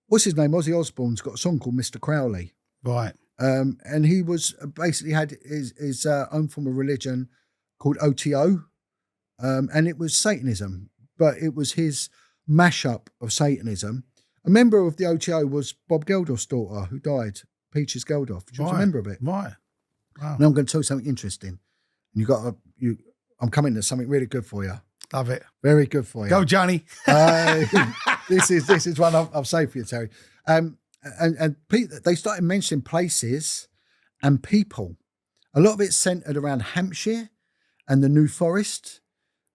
what's his name? Ozzy Osbourne's got a song called Mr. Crowley. Right. And he was basically had his own form of religion called OTO. And it was Satanism, but it was his mashup of Satanism. A member of the OTO was Bob Geldof's daughter, who died, Peaches Geldof. Do you remember of it? Right. Wow. Now I'm going to tell you something interesting. And I'm coming to something really good for you. Love it. Very good for you. Go, Johnny. This is one I've saved for you, Terry. And they started mentioning places and people. A lot of it's centered around Hampshire and the New Forest.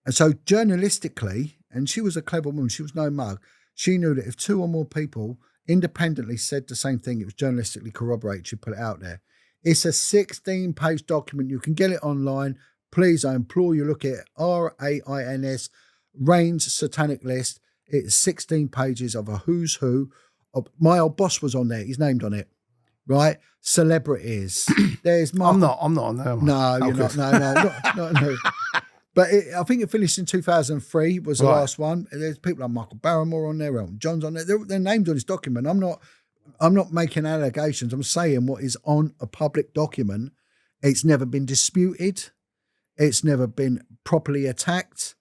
And so journalistically, and she was a clever woman, she was no mug, she knew that if 2 or more people independently said the same thing, it was journalistically corroborated, she'd put it out there. It's a 16-page document. You can get it online. Please, I implore you, look at it. RAINS, Rain's Satanic List. It's 16 pages of a who's who. My old boss was on there. He's named on it, right? Celebrities. There's Mark. I'm not on there. No, you're not. No. But I think it finished in 2003 was the last one. There's people like Michael Barrymore on there, Elton John's on there. They're named on this document. I'm not making allegations. I'm saying what is on a public document. It's never been disputed. It's never been properly attacked.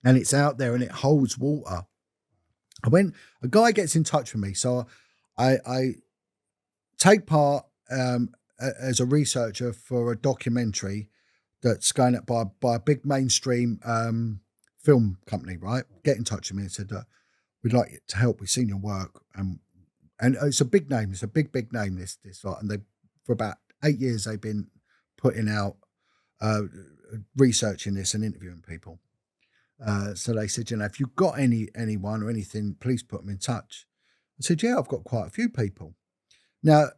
And it's out there and it holds water. When a guy gets in touch with me, so I take part as a researcher for a documentary that's going up by a big mainstream film company, right? Get in touch with me and said, we'd like to help. We've seen your work. And it's a big name. It's a big name, this lot. And for about 8 years, they've been putting out, researching this and interviewing people. So they said, if you've got anyone or anything, please put them in touch. I said, yeah, I've got quite a few people. Now,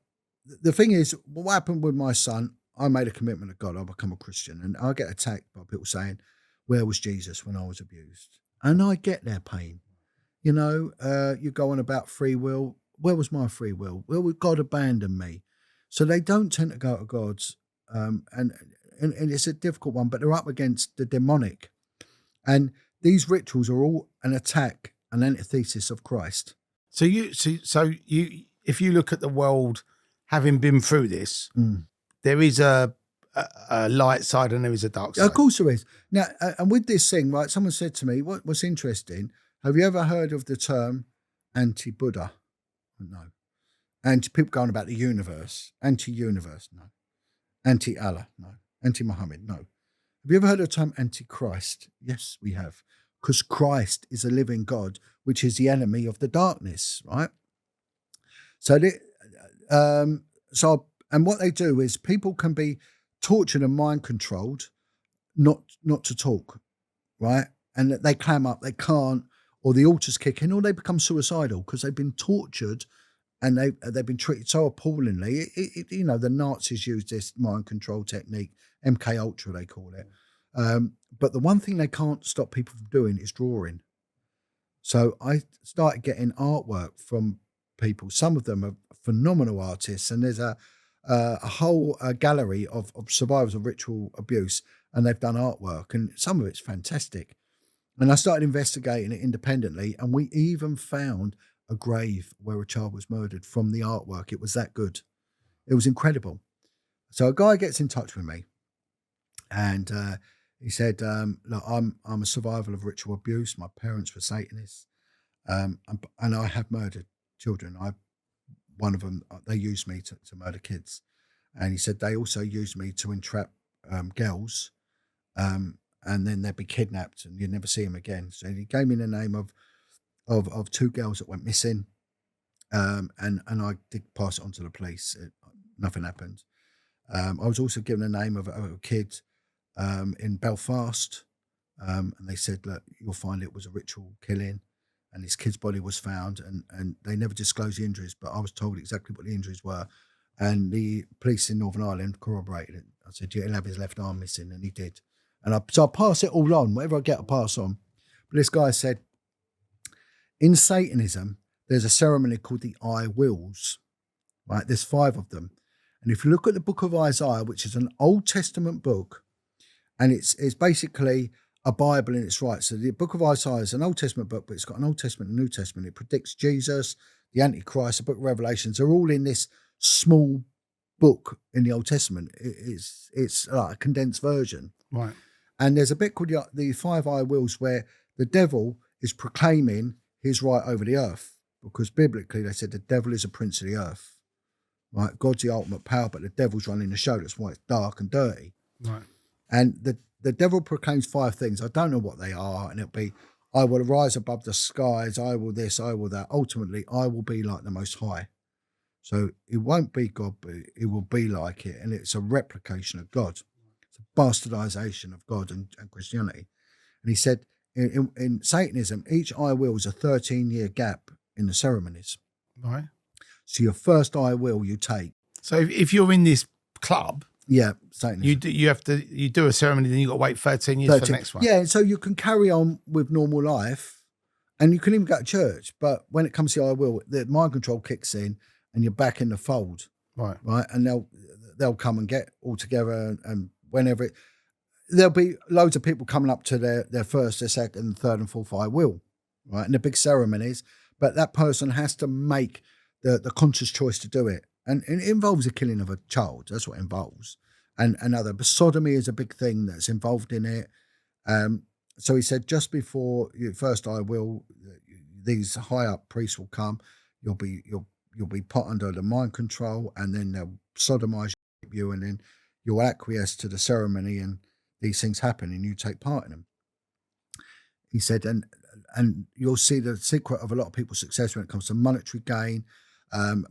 the thing is, what happened with my son, I made a commitment to God. I'll become a Christian. And I get attacked by people saying, where was Jesus when I was abused? And I get their pain. You go on about free will. Where was my free will? Where would God abandon me? So they don't tend to go to God's. And it's a difficult one, but they're up against the demonic. And these rituals are all an attack, an antithesis of Christ. So if you look at the world, having been through this, there is a light side and there is a dark side. Of course there is. Now, and with this thing, right, someone said to me, what's interesting, have you ever heard of the term anti-Buddha? No. People going about the universe. Anti-universe? No. Anti-Allah? No. Anti-Muhammad? No. Have you ever heard of the term anti-Christ? Yes, we have. Because Christ is a living God, which is the enemy of the darkness, right? And what they do is people can be tortured and mind controlled, not to talk, right? And they clam up, they can't, or the altars kick in, or they become suicidal because they've been tortured and they've been treated so appallingly. The Nazis used this mind control technique, MK Ultra they call it. But the one thing they can't stop people from doing is drawing. So I started getting artwork from people. Some of them are phenomenal artists, and there's a whole gallery of survivors of ritual abuse, and they've done artwork, and some of it's fantastic. And I started investigating it independently, and we even found a grave where a child was murdered from the artwork. It was that good. It was incredible. So a guy gets in touch with me, and he said, look, I'm a survivor of ritual abuse. My parents were Satanists, and I have murdered children. One of them, they used me to murder kids. And he said they also used me to entrap girls, and then they'd be kidnapped and you'd never see them again. So he gave me the name of two girls that went missing, and I did pass it on to the police. Nothing happened. I was also given the name of a kid in Belfast, and they said, look, you'll find it was a ritual killing, and his kid's body was found, and they never disclosed the injuries, but I was told exactly what the injuries were, and the police in Northern Ireland corroborated it. I said, yeah, he'll have his left arm missing, and he did. And so I pass it all on, whatever I get, I pass on. But this guy said, in Satanism, there's a ceremony called the I Wills, right? There's 5 of them. And if you look at the book of Isaiah, which is an Old Testament book, and it's basically a Bible in its right. So the book of Isaiah is an Old Testament book, but it's got an Old Testament and New Testament. It predicts Jesus, the Antichrist, the book of Revelations. They're all in this small book in the Old Testament. It's like a condensed version. Right. And there's a bit called the 5 I Wills where the devil is proclaiming his right over the earth, because biblically they said the devil is a prince of the earth, right? God's the ultimate power, but the devil's running the show. That's why it's dark and dirty. Right. And the devil proclaims 5 things. I don't know what they are. And it'll be, I will rise above the skies. I will this, I will that. Ultimately, I will be like the Most High. So it won't be God, but it will be like it. And it's a replication of God. It's a bastardization of God and Christianity. And he said, in Satanism, each I will is a 13-year gap in the ceremonies. Right. So your first I will you take. So if you're in this club, yeah, Satanism. you do a ceremony, then you got to wait 13 years for the next one. Yeah, so you can carry on with normal life, and you can even go to church. But when it comes to I will, the mind control kicks in, and you're back in the fold. Right. And they'll come and get all together, and whenever there'll be loads of people coming up to their first, their second, third, and fourth I will, right? And the big ceremonies, but that person has to make the conscious choice to do it. And it involves the killing of a child. That's what it involves. And but sodomy is a big thing that's involved in it. So he said, just before you first I will, these high up priests will come. You'll be put under the mind control, and then they'll sodomize you, and then you'll acquiesce to the ceremony, and these things happen, and you take part in them. He said, and you'll see the secret of a lot of people's success when it comes to monetary gain,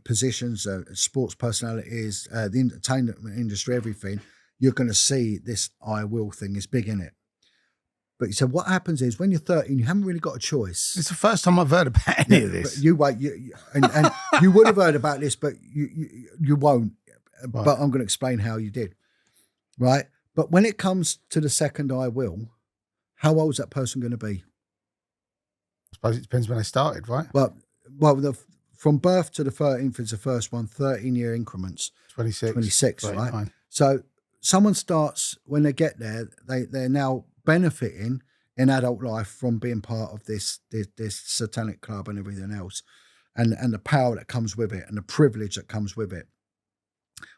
positions, sports personalities, the entertainment industry, everything. You're going to see this I will thing is big in it. But he said, what happens is when you're 13, you haven't really got a choice. It's the first time I've heard about any of this. But you wait, and you would have heard about this, but you won't. Right. But I'm going to explain how you did, right? But when it comes to the second I will, how old is that person going to be? I suppose it depends when they started, right? Well, from birth to the 13th is the first one, 13-year increments. 26, right? Fine. So someone starts, when they get there, they're now benefiting in adult life from being part of this satanic club and everything else, and the power that comes with it and the privilege that comes with it,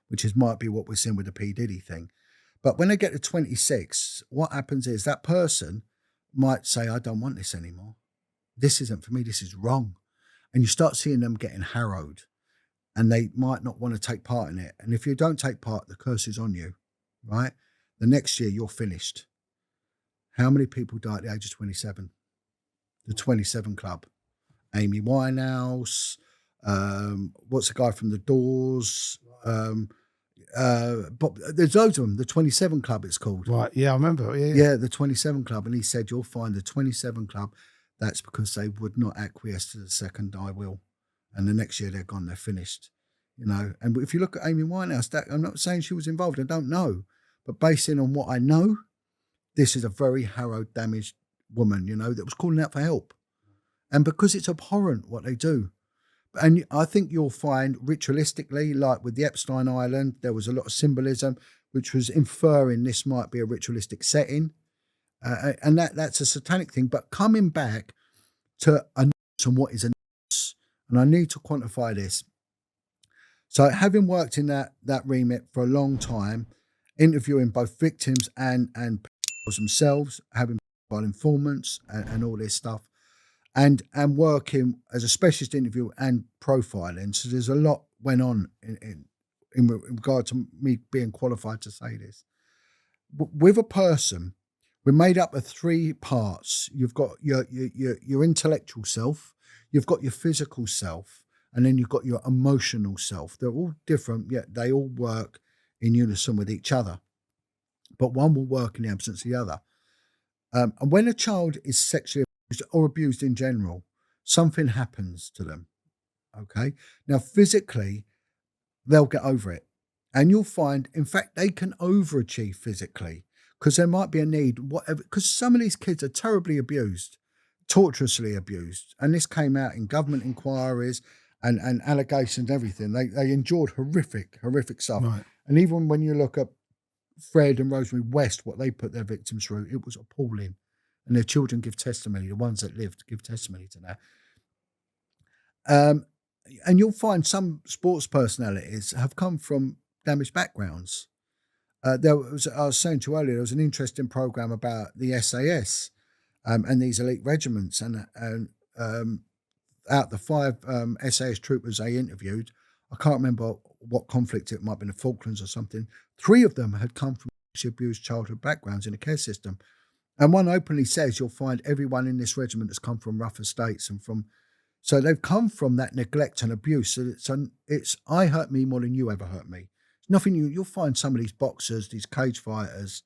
which might be what we're seeing with the P. Diddy thing. But when they get to 26, what happens is that person might say, I don't want this anymore. This isn't for me. This is wrong. And you start seeing them getting harrowed, and they might not want to take part in it. And if you don't take part, the curse is on you, right? The next year, you're finished. How many people die at the age of 27? The 27 Club. Amy Winehouse, what's the guy from The Doors? But there's loads of them. The 27 Club, it's called. Right, yeah, I remember. Yeah, the 27 Club. And he said, you'll find the 27 Club, that's because they would not acquiesce to the second I will. And the next year they're gone, they're finished. You know, and if you look at Amy Winehouse, I'm not saying she was involved, I don't know. But basing on what I know, this is a very harrowed, damaged woman, you know, that was calling out for help. And because it's abhorrent what they do. And I think you'll find ritualistically, like with the Epstein Island, there was a lot of symbolism, which was inferring this might be a ritualistic setting. And that's a satanic thing. But coming back to a nonce and what is a nonce, and I need to quantify this. So having worked in that remit for a long time, interviewing both victims and themselves, having informants and all this stuff, and working as a specialist interview and profiling. So there's a lot went on in regard to me being qualified to say this. With a person, we're made up of three parts. You've got your intellectual self, you've got your physical self, and then you've got your emotional self. They're all different, yet they all work in unison with each other. But one will work in the absence of the other. And when a child is sexually abused or abused in general, something happens to them. Okay? Now, physically, they'll get over it. And you'll find, in fact, they can overachieve physically because there might be a need, whatever, because some of these kids are terribly abused, torturously abused. And this came out in government inquiries and allegations and everything. They endured horrific stuff. Right. And even when you look at Fred and Rosemary West, what they put their victims through, it was appalling. And their children give testimony, the ones that lived give testimony to that. And you'll find some sports personalities have come from damaged backgrounds. I was saying to you earlier, there was an interesting program about the SAS and these elite regiments. And out the 5 SAS troopers they interviewed, I can't remember what conflict, it might have been the Falklands or something. 3 of them had come from abused childhood backgrounds in the care system. And one openly says you'll find everyone in this regiment has come from rough estates and so they've come from that neglect and abuse. So it's I hurt me more than you ever hurt me. It's nothing you'll find some of these boxers, these cage fighters,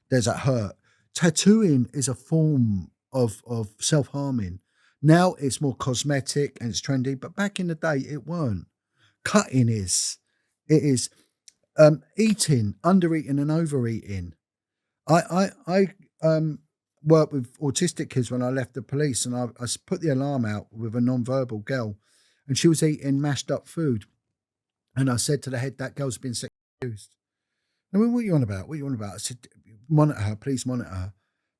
there's that hurt. Tattooing is a form of self-harming. Now it's more cosmetic and it's trendy, but back in the day it weren't. Cutting is. It is eating, undereating and overeating. I worked with autistic kids when I left the police, and I put the alarm out with a non-verbal girl, and she was eating mashed up food. And I said to the head, that girl's been sexually abused. I mean, what are you on about? What are you on about? I said, monitor her, please monitor her.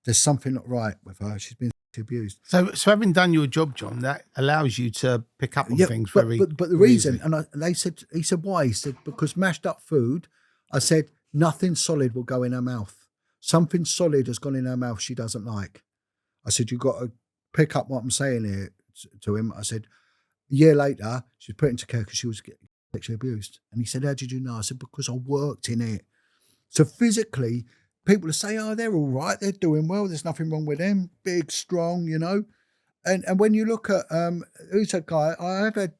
There's something not right with her. She's been sexually abused. So having done your job, John, that allows you to pick up on things but the reason, easily. and he said, why? He said, because mashed up food, I said, nothing solid will go in her mouth. Something solid has gone in her mouth she doesn't like. I said, you've got to pick up what I'm saying here to him. I said, a year later, she was put into care because she was sexually abused. And he said, how did you know? I said, because I worked in it. So physically, people will say, oh, they're all right. They're doing well. There's nothing wrong with them. Big, strong, you know. And when you look at, who's that guy? I have had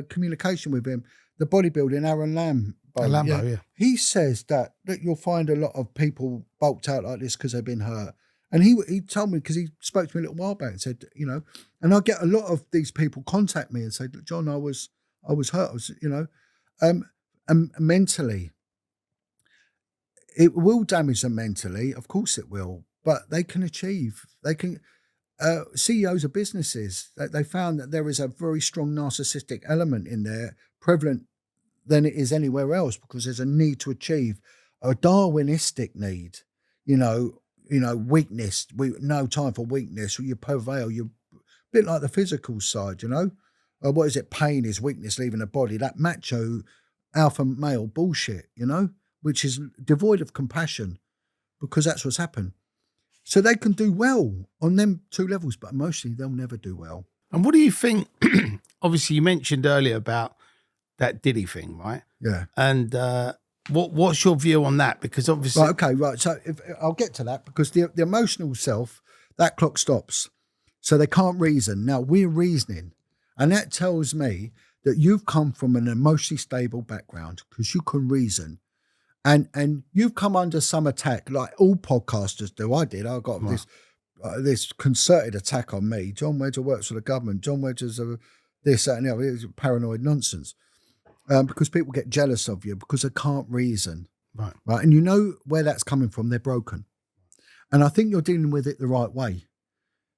communication with him, the bodybuilding, Aaron Lamb. Lambo, yeah. He says that you'll find a lot of people bulked out like this because they've been hurt. And he told me, because he spoke to me a little while back and said, you know, and I get a lot of these people contact me and say, look, John, I was hurt. I was, you know, and mentally, it will damage them mentally. Of course it will, but they can achieve. They can. CEOs of businesses, they found that there is a very strong narcissistic element in there, prevalent than it is anywhere else, because there's a need to achieve, a Darwinistic need. You know, weakness. No time for weakness. You prevail. You're a bit like the physical side, what is it? Pain is weakness leaving the body. That macho alpha male bullshit, which is devoid of compassion, because that's what's happened. So they can do well on them two levels, but emotionally they'll never do well. And what do you think? Obviously, you mentioned earlier about that Diddy thing, right? Yeah. And what's your view on that? Because obviously, right. So I'll get to that, because the emotional self, that clock stops, so they can't reason. Now we're reasoning, and that tells me that you've come from an emotionally stable background, because you can reason. And you've come under some attack, like all podcasters do. I did. I got this concerted attack on me. Jon Wedger works for the government. Jon Wedger's this, that, and the other. It's paranoid nonsense. Because people get jealous of you because they can't reason. Right. And you know where that's coming from. They're broken. And I think you're dealing with it the right way.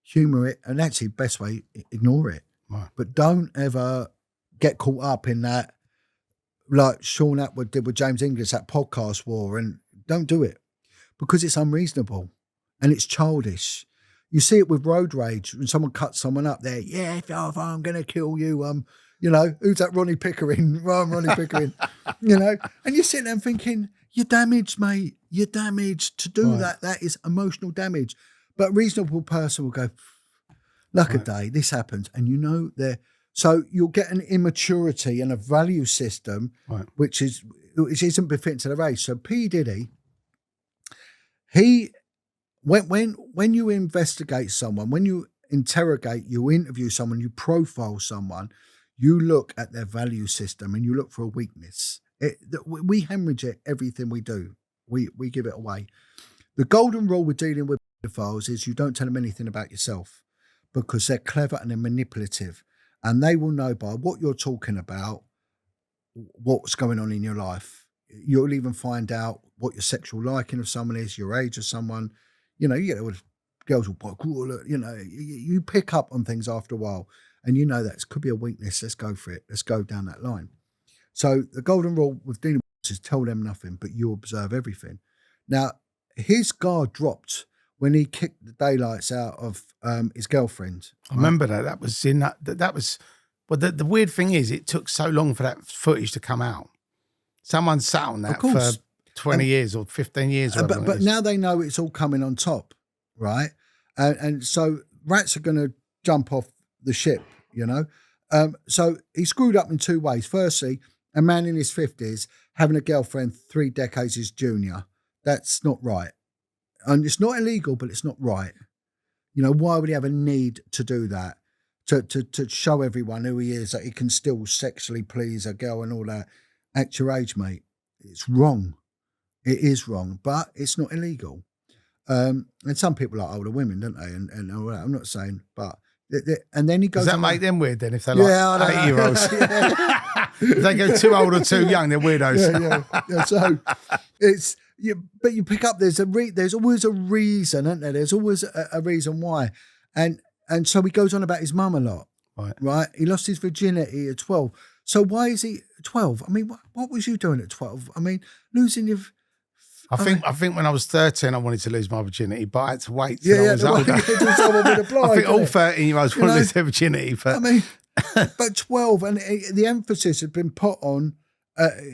Humour it, and actually, best way, ignore it. Right. But don't ever get caught up in that, like Sean Atwood did with James English, that podcast war, and don't do it, because it's unreasonable and it's childish. You see it with road rage when someone cuts someone up there. Yeah, if I'm going to kill you, who's that Ronnie Pickering? Ronnie Pickering, and you're sitting there thinking, you're damaged, mate. You're damaged. To do that is emotional damage. But a reasonable person will go, luck a day, this happens. And so you'll get an immaturity and a value system, which isn't befitting to their age. So P. Diddy, when you investigate someone, when you interrogate, you interview someone, you profile someone, you look at their value system and you look for a weakness. We hemorrhage it, everything we do. We give it away. The golden rule with dealing with pedophiles is you don't tell them anything about yourself, because they're clever and they're manipulative. And they will know by what you're talking about what's going on in your life. You'll even find out what your sexual liking of someone is, your age of someone. You get with girls will put cool, you pick up on things after a while, and that could be a weakness. Let's go for it. Let's go down that line. So the golden rule with dealing with is tell them nothing, but you observe everything. Now, his guard dropped when he kicked the daylights out of his girlfriend. I remember that. That was in that. That was. But the weird thing is, it took so long for that footage to come out. Someone sat on that for 20 years or 15 years. But now they know it's all coming on top, right? And so rats are going to jump off the ship, So he screwed up in two ways. Firstly, a man in his 50s having a girlfriend 3 decades his junior. That's not right. And it's not illegal, but it's not right. Why would he have a need to do that? To show everyone who he is, that he can still sexually please a girl and all that at your age, mate. It's wrong. It is wrong, but it's not illegal. And some people like older women, don't they? And all that. I'm not saying, but and then he goes. Does that make them weird then? If they're like 8-year-olds, if they go too old or too young, they're weirdos. Yeah. So it's. But you pick up. There's always a reason, isn't there? There's always a reason why, and so he goes on about his mum a lot, right? He lost his virginity at 12. So why is he 12? I mean, what was you doing at 12? I mean, losing your. I think when I was 13, I wanted to lose my virginity, but I had to wait till I was older. I think all 13-year-olds want to lose their virginity, but I mean, but 12, and the emphasis had been put on.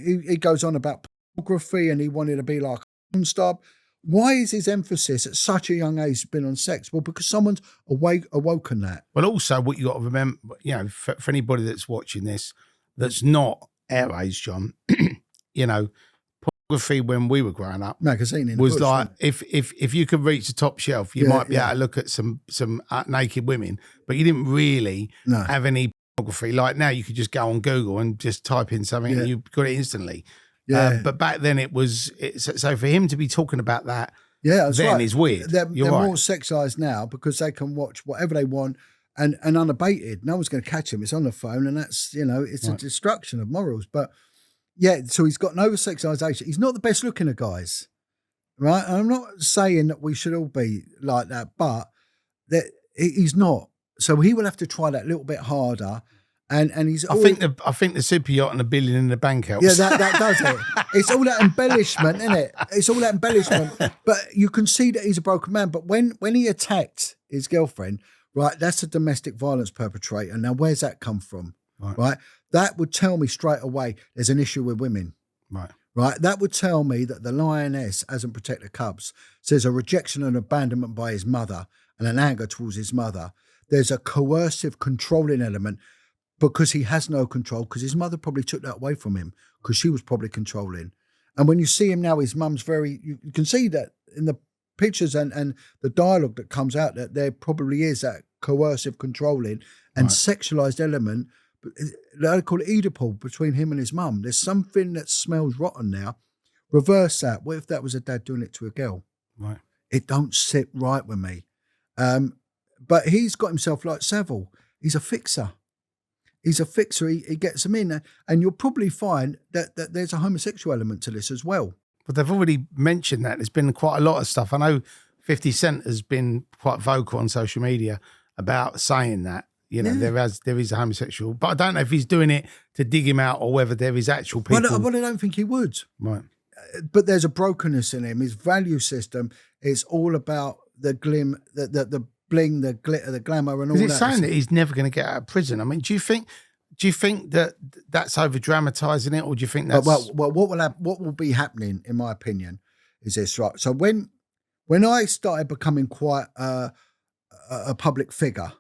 He goes on about pornography, and he wanted to be like a porn star. Why is his emphasis at such a young age been on sex? Well, because someone's awoken that. Well, also what you got to remember, for anybody that's watching this, that's not our age, John, pornography when we were growing up, magazine in was bush, like if you could reach the top shelf, you might be able to look at some naked women, but you didn't really have any pornography. Like now, you could just go on Google and just type in something, and you got it instantly. But back then it was so for him to be talking about that that's then right. is weird. They're more sexualized now because they can watch whatever they want and unabated. No one's going to catch him. It's on the phone, and that's it's a destruction of morals. But so he's got an over sexualization. He's not the best looking of guys, right? And I'm not saying that we should all be like that, but that he's not. So he will have to try that little bit harder. And he's. I think the super yacht and the billion in the bank helps. Yeah, that does it. It's all that embellishment, isn't it? It's all that embellishment. But you can see that he's a broken man. But when he attacked his girlfriend, right, that's a domestic violence perpetrator. Now, where's that come from? Right? That would tell me straight away there's an issue with women. Right? That would tell me that the lioness hasn't protected cubs. So there's a rejection and abandonment by his mother and an anger towards his mother. There's a coercive, controlling element because he has no control, because his mother probably took that away from him because she was probably controlling. And when you see him now, his mum's you can see that in the pictures and the dialogue that comes out, that there probably is that coercive, controlling and sexualized element. I call it Oedipal between him and his mum. There's something that smells rotten now. Reverse that. What if that was a dad doing it to a girl? Right. It don't sit right with me. But he's got himself like Savile. He's a fixer. He's a fixer. He gets them in. And you'll probably find that there's a homosexual element to this as well. But they've already mentioned that. There's been quite a lot of stuff. I know 50 Cent has been quite vocal on social media about saying that. You know, there is a homosexual. But I don't know if he's doing it to dig him out or whether there is actual people. Well, I don't think he would. Right. But there's a brokenness in him. His value system is all about the glim, the bling, the glitter, the glamour, and all that. Because it's saying that he's never going to get out of prison. I mean, do you think that that's over dramatizing it, or do you think that's well? What will be happening, in my opinion, is this, right? So when I started becoming quite a public figure,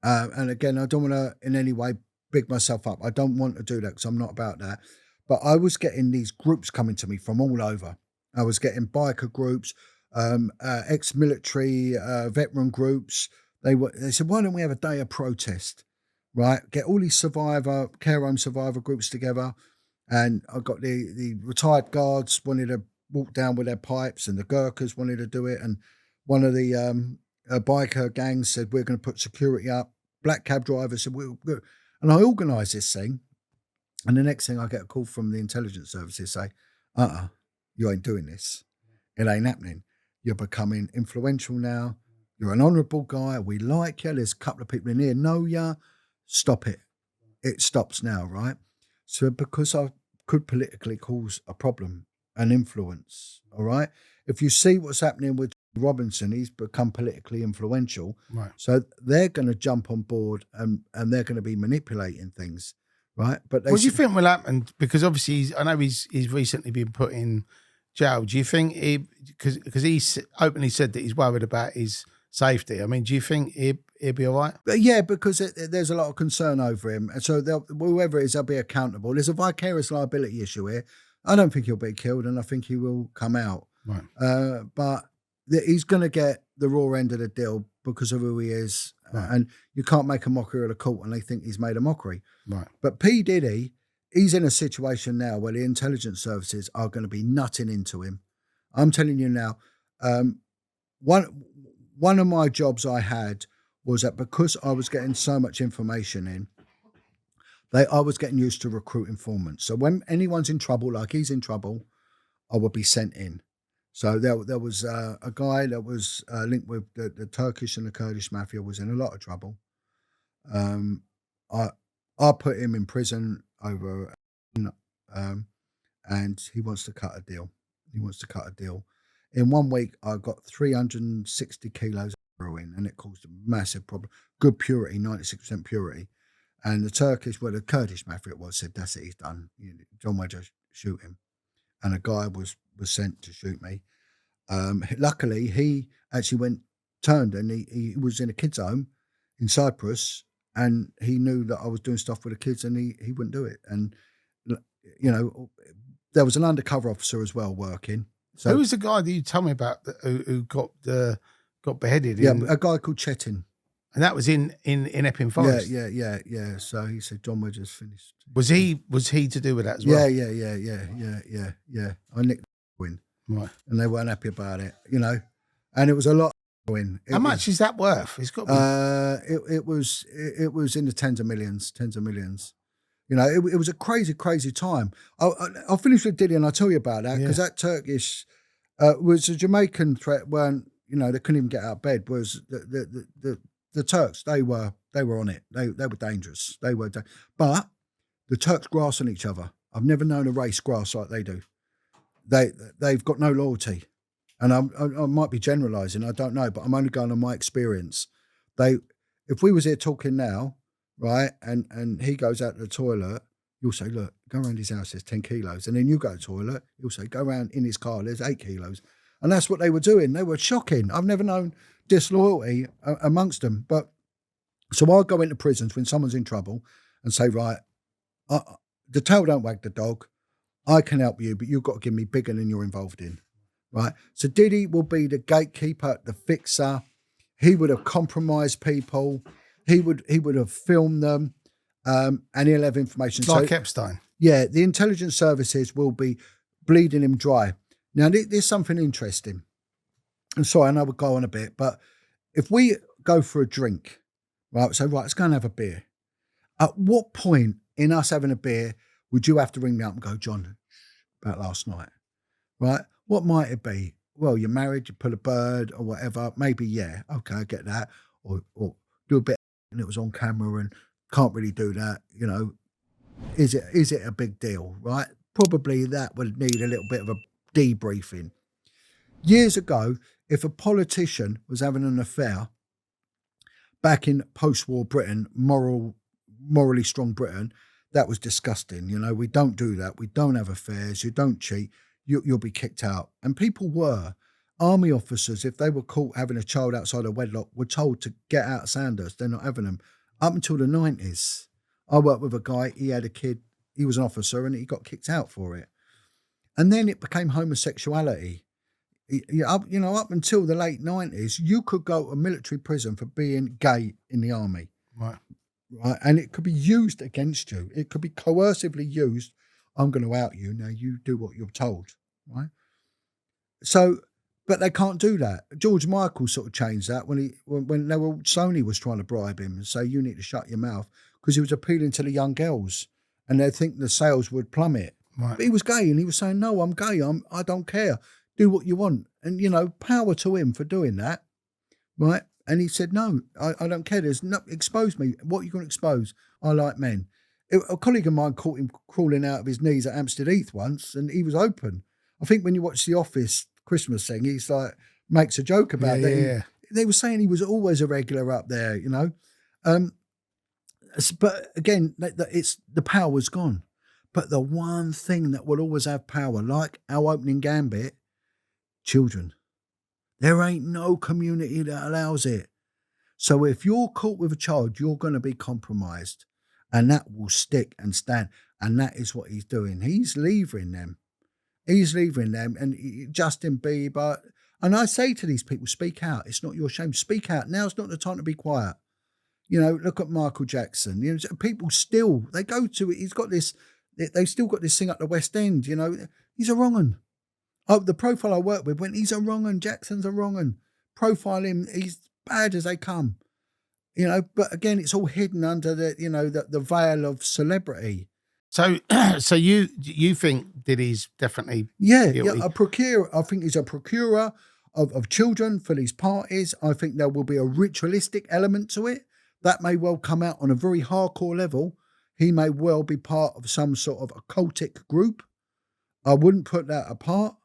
and again, I don't want to in any way big myself up. I don't want to do that because I'm not about that. But I was getting these groups coming to me from all over. I was getting biker groups, ex-military veteran groups. They said, why don't we have a day of protest, right? Get all these care home survivor groups together. And I got the retired guards wanted to walk down with their pipes, and the Gurkhas wanted to do it. And one of the biker gangs said, we're going to put security up. Black cab drivers said, we'll go. And I organised this thing. And the next thing I get a call from the intelligence services say, you ain't doing this. It ain't happening. You're becoming influential now. You're an honourable guy. We like you. There's a couple of people in here know you. Stop it. It stops now, right? So because I could politically cause a problem, an influence, all right? If you see what's happening with Robinson, he's become politically influential. right? So they're going to jump on board and they're going to be manipulating things, right? But What do you think will happen? Because obviously, I know he's recently been put in jail. Do you think because he's openly said that he's worried about his safety? I mean, do you think he'll be all right? Yeah, because there's a lot of concern over him. And so whoever it is, they'll be accountable. There's a vicarious liability issue here. I don't think he'll be killed, and I think he will come out. Right. But he's going to get the raw end of the deal because of who he is. Right. And you can't make a mockery of the court and they think he's made a mockery. Right. But P. Diddy, he's in a situation now where the intelligence services are going to be nutting into him. I'm telling you now, one of my jobs I had was that because I was getting so much information in, I was getting used to recruit informants. So when anyone's in trouble, like he's in trouble, I would be sent in. So there was a guy that was linked with the Turkish and the Kurdish mafia, was in a lot of trouble. I put him in prison over, and he wants to cut a deal. In 1 week, I got 360 kilos of heroin, and it caused a massive problem. Good purity, 96% purity. And the Kurdish mafia said, that's it, he's done. Jon Wedger, shoot him. And a guy was sent to shoot me. Luckily, he actually turned and he was in a kids' home in Cyprus, and he knew that I was doing stuff with the kids, and he wouldn't do it. And, there was an undercover officer as well working. So, who was the guy that you told me about who got beheaded? Yeah, a guy called Chetin. And that was in Epping Forest. Yeah. So he said Jon Wedger's finished. Was he to do with that as well? Yeah. I nicked the win. Right. And they weren't happy about it, And it was a lot of win. How much is that worth? It's got to be... it was in the tens of millions. It was a crazy time. I'll finish with Diddy and I'll tell you about that, because that Turkish was a Jamaican threat. They couldn't even get out of bed. Was the Turks? They were They were on it. They were dangerous. But the Turks grass on each other. I've never known a race grass like they do. They've got no loyalty. And I might be generalising, I don't know, but I'm only going on my experience. If we was here talking now, right, and he goes out to the toilet, you'll say, look, go around his house, there's 10 kilos. And then you go to the toilet, you'll say, go around in his car, there's 8 kilos. And that's what they were doing. They were shocking. I've never known disloyalty amongst them. But so I'll go into prisons when someone's in trouble and say, right, the tail don't wag the dog. I can help you, but you've got to give me bigger than you're involved in. Right. So Diddy will be the gatekeeper, the fixer. He would have compromised people. He would have filmed them, and he'll have information. Like Epstein. Yeah, the intelligence services will be bleeding him dry. Now, there's something interesting. And sorry, I know we'll go on a bit, but if we go for a drink, right, so right, let's go and have a beer. At what point in us having a beer would you have to ring me up and go, John, about last night, right? What might it be? Well, you're married, you put a bird or whatever. Maybe, yeah, okay, I get that. Or do a bit and it was on camera and can't really do that. You know, is it a big deal, right? Probably that would need a little bit of a debriefing. Years ago, if a politician was having an affair back in post-war Britain, morally strong Britain, that was disgusting. You know, we don't do that. We don't have affairs. You don't cheat. You'll be kicked out. And people were. Army officers, if they were caught having a child outside of wedlock, were told to get out of Sandhurst. They're not having them. Up until the 90s, I worked with a guy, he had a kid, he was an officer and he got kicked out for it. And then it became homosexuality. Up until the late 90s, you could go to a military prison for being gay in the army. Right. And it could be used against you. It could be coercively used. I'm going to out you. Now you do what you're told. Right. So, but they can't do that. George Michael sort of changed that when Sony was trying to bribe him and say, you need to shut your mouth, because he was appealing to the young girls and they think the sales would plummet. Right. But he was gay and he was saying, no, I'm gay. I don't care. Do what you want. And, you know, power to him for doing that. Right. And he said, no, I don't care. There's no, expose me. What are you going to expose? I like men. A colleague of mine caught him crawling out of his knees at Hampstead Heath once and he was open. I think when you watch The Office Christmas thing, he's like, makes a joke about that. Yeah. They were saying he was always a regular up there, you know. But again, it's the power's gone. But the one thing that will always have power, like our opening gambit, children. There ain't no community that allows it. So if you're caught with a child, you're going to be compromised. And that will stick and stand. And that is what he's doing. He's leaving them. And Justin Bieber. And I say to these people, speak out. It's not your shame. Speak out. Now's not the time to be quiet. You know, look at Michael Jackson. You know, people still, they go to it. He's got this, they've still got this thing at the West End, you know. He's a wrong un. Oh, the profile I work with went, he's a wrong un. Jackson's a wrong un. Profile him, he's bad as they come. You know, but again, it's all hidden under the veil of celebrity. So you think Diddy's definitely guilty? Yeah, a procurer. I think he's a procurer of children for these parties. I think there will be a ritualistic element to it. That may well come out on a very hardcore level. He may well be part of some sort of occultic group. I wouldn't put that apart.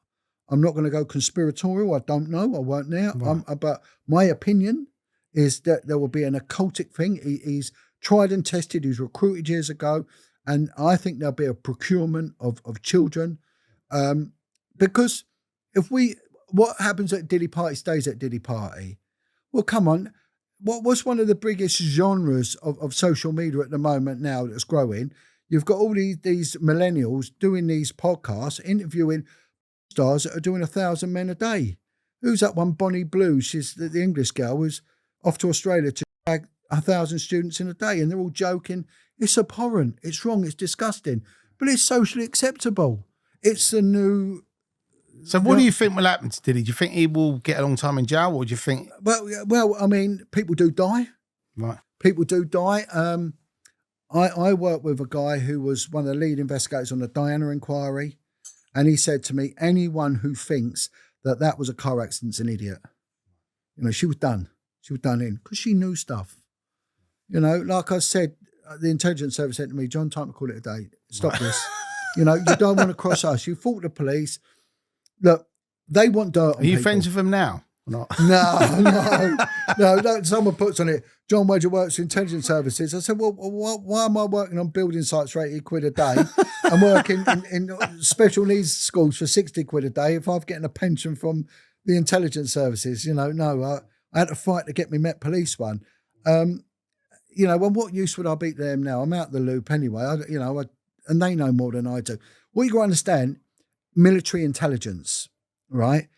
I'm not going to go conspiratorial. I don't know. I won't now. Right. But my opinion is that there will be an occultic thing. He's tried and tested. He was recruited years ago. And I think there'll be a procurement of children. Because what happens at Diddy party stays at Diddy party. Well, come on. What's one of the biggest genres of social media at the moment now that's growing? You've got all these millennials doing these podcasts, interviewing stars that are doing 1,000 men a day. Who's that one? Bonnie Blue. She's the English girl who's off to Australia to drag 1,000 students in a day, and they're all joking. It's abhorrent. It's wrong. It's disgusting. But it's socially acceptable. It's the new... So what do you think will happen to Diddy? Do you think he will get a long time in jail, or do you think... Well, I mean, people do die. Right. People do die. I worked with a guy who was one of the lead investigators on the Diana inquiry, and he said to me, anyone who thinks that was a car accident's an idiot. You know, she was done. She was done in because she knew stuff. You know, like I said, the intelligence service said to me, John, time to call it a day. Stop this. You know, you don't want to cross us. You fought the police. Look, they want dirt on Are you people. friends with them now? Or not? No. Someone puts on it, Jon Wedger works for intelligence services. I said, well, why am I working on building sites for 80 quid a day and working in special needs schools for 60 quid a day if I'm getting a pension from the intelligence services? You know, no, I had to fight to get me Met Police one. You know, well, what use would I be to them now? I'm out the loop anyway. And they know more than I do. What you got to understand, military intelligence, right?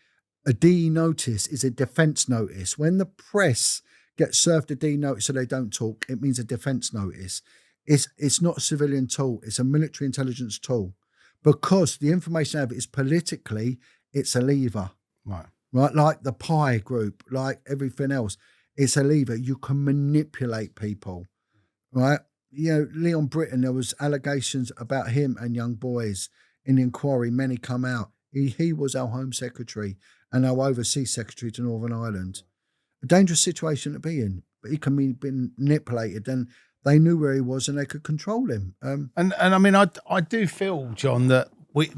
A D notice is a defence notice. When the press gets served a D notice so they don't talk, it means a defence notice. It's not a civilian tool. It's a military intelligence tool. Because the information out of it is politically, it's a lever. Right. Like the Pi group, like everything else. It's a lever. You can manipulate people, right? You know, Leon Britton, there was allegations about him and young boys in the inquiry. Many come out. He was our Home Secretary and our Overseas Secretary to Northern Ireland. A dangerous situation to be in, but he can be manipulated, and they knew where he was and they could control him. And I mean, I do feel, John, that we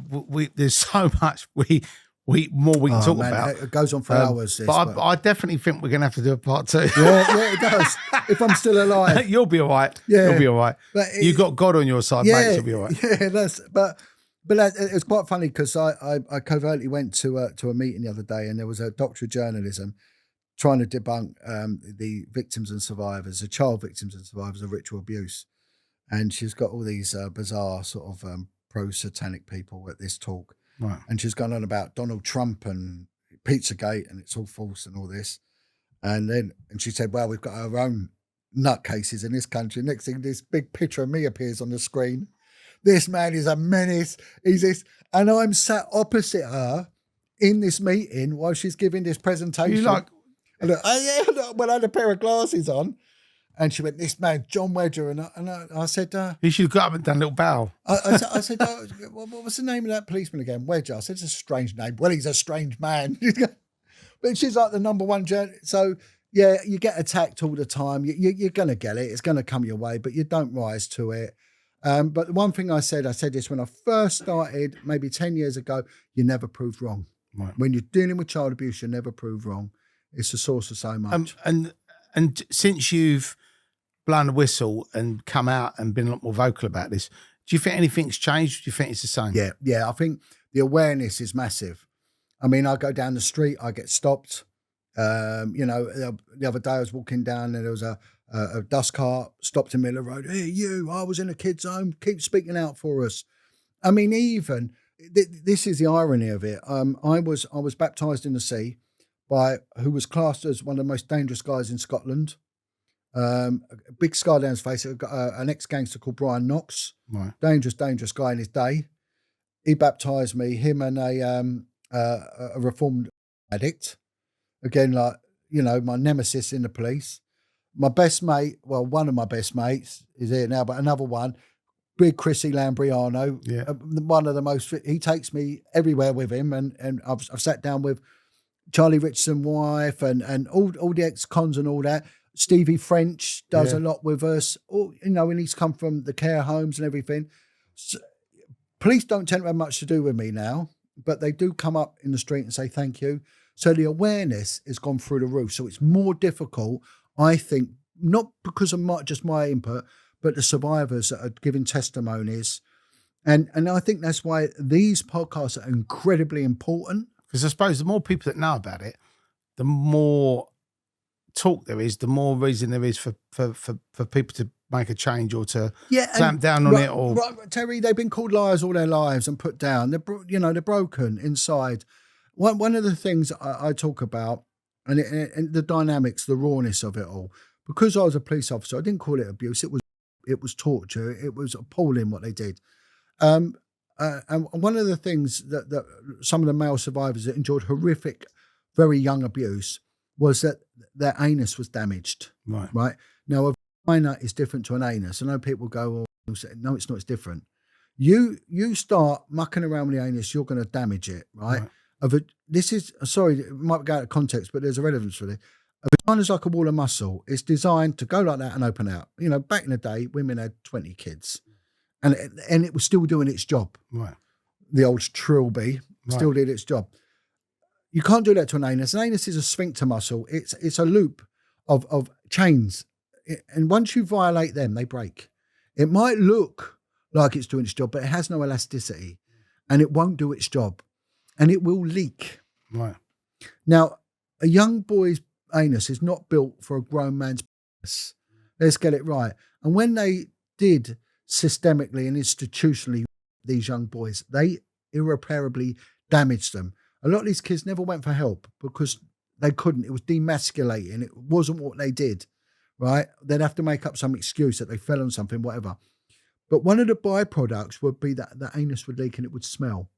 there's so much we can talk about. It goes on for hours. But I definitely think we're going to have to do a part 2. Yeah, it does. If I'm still alive. You'll be all right. Yeah. You'll be all right. You've got God on your side, mate. You'll be all right. Yeah, but it's quite funny because I covertly went to a meeting the other day, and there was a doctor of journalism trying to debunk the victims and survivors, the child victims and survivors of ritual abuse. And she's got all these bizarre sort of pro-satanic people at this talk. Right. And she's gone on about Donald Trump and Pizzagate, and it's all false and all this. And she said, well, we've got our own nutcases in this country. Next thing, this big picture of me appears on the screen. This man is a menace. He's this. And I'm sat opposite her in this meeting while she's giving this presentation. You like... And I had a pair of glasses on. And she went, this man, Jon Wedger. And I said... you should have got up and done a little bow. I said, what was the name of that policeman again? Wedger. I said, it's a strange name. Well, he's a strange man. But she's like the number one journalist. So, yeah, you get attacked all the time. You're going to get it. It's going to come your way, but you don't rise to it. But the one thing I said this when I first started, maybe 10 years ago, you never proved wrong. Right. When you're dealing with child abuse, you never prove wrong. It's the source of so much. And since you've blown the whistle and come out and been a lot more vocal about this, do you think anything's changed? Do you think it's the same? Yeah. I think the awareness is massive. I mean, I go down the street, I get stopped. The other day I was walking down and there was a dust cart stopped in the middle of the road. Hey, you, I was in a kid's home. Keep speaking out for us. I mean, even this is the irony of it. I was baptised in the sea by who was classed as one of the most dangerous guys in Scotland. A big scar down his face. An ex-gangster called Brian Knox. Right. Dangerous guy in his day. He baptised me. Him and a reformed addict. Again, my nemesis in the police. My best mate, well, one of my best mates is here now, but another one, big Chrissy Lambriano, one of the most, he takes me everywhere with him, and I've sat down with Charlie Richardson's wife and all the ex-cons and all that. Stevie French does a lot with us, and he's come from the care homes and everything. So, police don't tend to have much to do with me now, but they do come up in the street and say thank you. So the awareness has gone through the roof. So it's more difficult, I think, not because of just my input, but the survivors that are giving testimonies. And I think that's why these podcasts are incredibly important. Because I suppose the more people that know about it, the more talk there is, the more reason there is for people to make a change or to clamp down on it. Or Terry, they've been called liars all their lives and put down. They're broken inside. One of the things I talk about, and the dynamics, the rawness of it all, because I was a police officer, I didn't call it abuse. It was torture. It was appalling what they did. And one of the things that some of the male survivors that endured horrific, very young abuse was that their anus was damaged. Right. Now, a vagina is different to an anus. I know people go, no, it's not. It's different. You start mucking around with the anus, you're going to damage it. Right. This is, sorry, it might go out of context, but there's a relevance for this. A vagina's like a wall of muscle. It's designed to go like that and open out. You know, back in the day, women had 20 kids, and it was still doing its job. Right. The old trilby still did its job. You can't do that to an anus. An anus is a sphincter muscle. It's a loop of chains, and once you violate them, they break. It might look like it's doing its job, but it has no elasticity, and it won't do its job, and it will leak. Right. Now, a young boy's anus is not built for a grown man's penis. Let's get it right. And when they did systemically and institutionally these young boys, they irreparably damaged them. A lot of these kids never went for help because they couldn't. It was demasculating. It wasn't what they did, right? They'd have to make up some excuse that they fell on something, whatever. But one of the byproducts would be that the anus would leak and it would smell.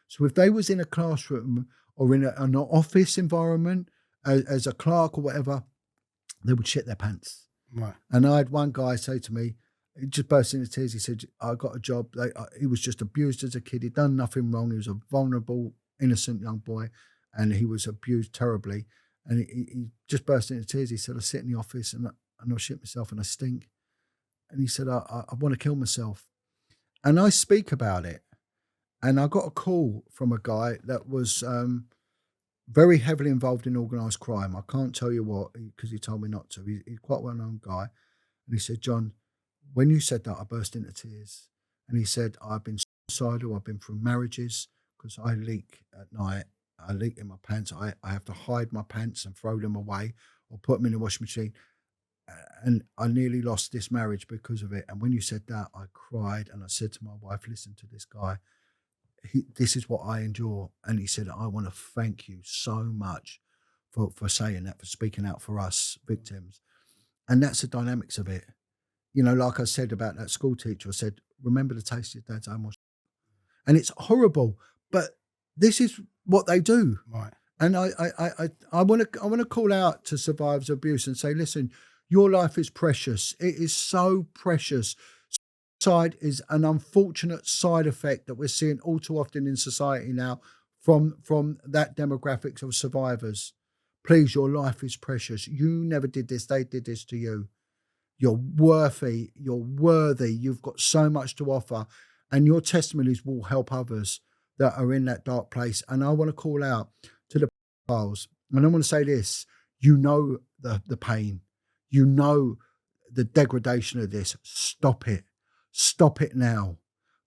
So if they was in a classroom or in an office environment as a clerk or whatever, they would shit their pants. Right. And I had one guy say to me, he just burst into tears. He said, I got a job. He was just abused as a kid. He'd done nothing wrong. He was a vulnerable, innocent young boy, and he was abused terribly. And he just burst into tears. He said, I sit in the office and I shit myself and I stink. And he said, I want to kill myself. And I speak about it. And I got a call from a guy that was very heavily involved in organised crime. I can't tell you what, because he told me not to. He's quite a well-known guy. And he said, John, when you said that, I burst into tears. And he said, I've been suicidal. I've been through marriages because I leak at night. I leak in my pants. I have to hide my pants and throw them away or put them in the washing machine. And I nearly lost this marriage because of it. And when you said that, I cried and I said to my wife, listen to this guy. This is what I endure. And he said, I want to thank you so much for saying that, for speaking out for us victims. And that's the dynamics of it. You know, like I said about that school teacher, I said, remember the taste of dad's home. And it's horrible, but this is what they do. Right. And I want to call out to survivors of abuse and say, listen, your life is precious. It is so precious. Suicide is an unfortunate side effect that we're seeing all too often in society now from that demographics of survivors. Please, your life is precious. You never did this. They did this to you. You're worthy. You're worthy. You've got so much to offer. And your testimonies will help others that are in that dark place. And I want to call out to the pedophiles. And I want to say this. You know the pain. You know the degradation of this. Stop it. Stop it now.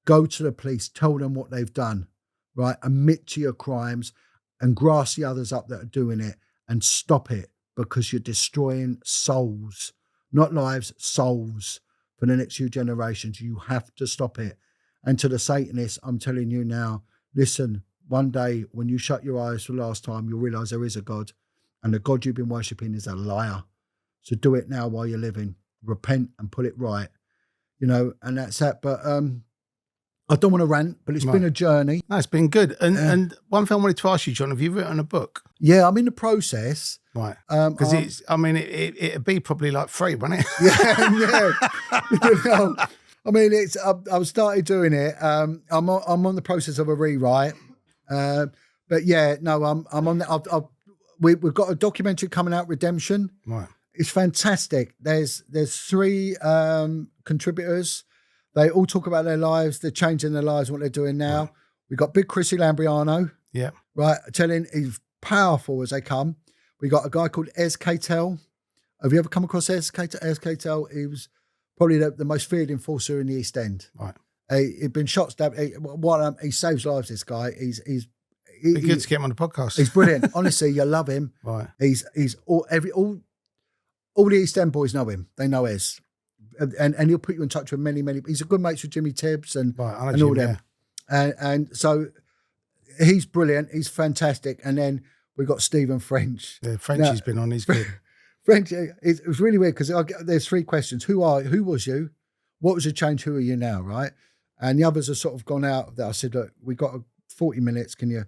Go to the police. Tell them what they've done. Right? Admit to your crimes and grass the others up that are doing it and stop it, because you're destroying souls. Not lives, souls for the next few generations. You have to stop it. And to the Satanists, I'm telling you now, listen, one day when you shut your eyes for the last time, you'll realise there is a God, and the God you've been worshipping is a liar. So do it now while you're living. Repent and put it right. You know, and that's that. But I don't want to rant, but it's been a journey. No, it's been good. And one thing I wanted to ask you, John, have you written a book? Yeah, I'm in the process. Right. Because it'd be probably like free, wouldn't it? Yeah. You know, I mean, I've started doing it. I'm on the process of a rewrite. But yeah, no, I'm on that. We've got a documentary coming out, Redemption. Right. It's fantastic. There's 3 contributors. They all talk about their lives. They're changing their lives, what they're doing now. Right. We've got Big Chrissy Lambriano. Yeah. Right. Telling he's powerful as they come. We got a guy called Ez Catel. Have you ever come across Ez Catel? Ez Catel, he was probably the most feared enforcer in the East End. Right. He'd been shot, stabbed. He saves lives, this guy. He's good to get him on the podcast. He's brilliant. Honestly, you love him. Right. He's all the East End boys know him. They know Ez. And he'll put you in touch with many. He's a good mate with Jimmy Tibbs and all them. Yeah. And so he's brilliant. He's fantastic. And then we got Stephen French. Yeah, French has been on. He's good. French, it was really weird because there's 3 questions. Who was you? What was your change? Who are you now? Right. And the others have sort of gone out of that. I said, look, we got 40 minutes. Can you?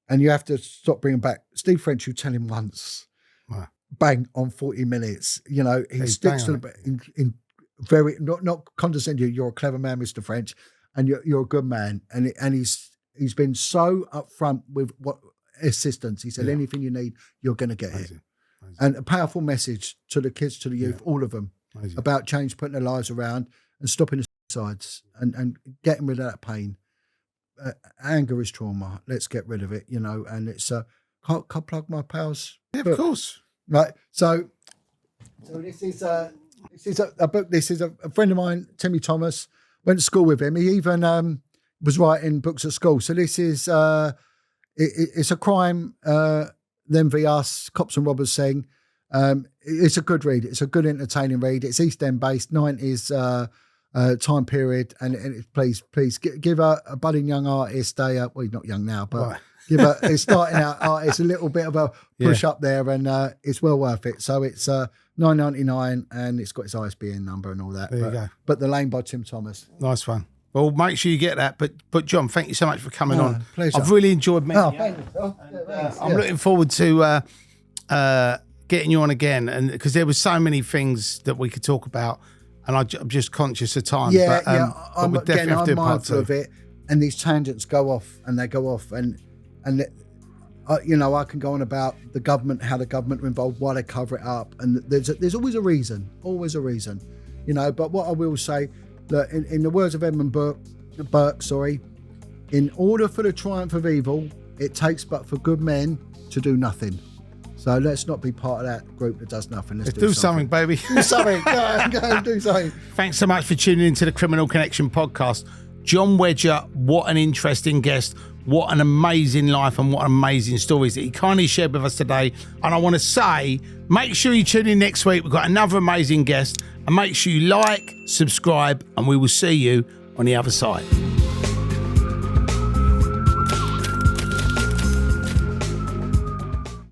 And you have to stop bringing back Steve French. You tell him once. Right. Bang on 40 minutes. You know, he sticks to in very not condescending. You're a clever man, Mr. French, and you're a good man. And he's been so upfront with what assistance. He said, anything you need, you're going to get it. and a powerful message to the kids, to the youth, all of them, about change, putting their lives around and stopping the suicides and getting rid of that pain. Anger is trauma. Let's get rid of it, and it's can't plug my pals. Yeah, of course. Right. So this is a book. This is a friend of mine, Timmy Thomas, went to school with him. He even was writing books at school. So this is it's a crime, them v us, cops and robbers thing. It's a good read. It's a good entertaining read. It's East End based, 90s time period, and please give a budding young artist well, he's not young now, but right. Give a starting out artist a little bit of a push up there, and it's well worth it. So it's $9.99, and it's got its ISBN number and all that. There you go. But The Lane by Tim Thomas. Nice one. Well, make sure you get that. But John, thank you so much for coming on. Pleasure. I've really enjoyed meeting you. Thank you. I'm looking forward to getting you on again, and because there were so many things that we could talk about, and I'm just conscious of time. I'm mindful of it, and these tangents go off, and I can go on about the government, how the government are involved, why they cover it up, and there's always a reason, But what I will say, that in the words of Edmund Burke, in order for the triumph of evil, it takes but for good men to do nothing. So let's not be part of that group that does nothing. Let's do something, baby. Do something. Go and do something. Thanks so much for tuning into the Criminal Connection podcast. Jon Wedger, what an interesting guest. What an amazing life and what amazing stories that he kindly shared with us today. And I want to say, make sure you tune in next week. We've got another amazing guest. And make sure you like, subscribe, and we will see you on the other side.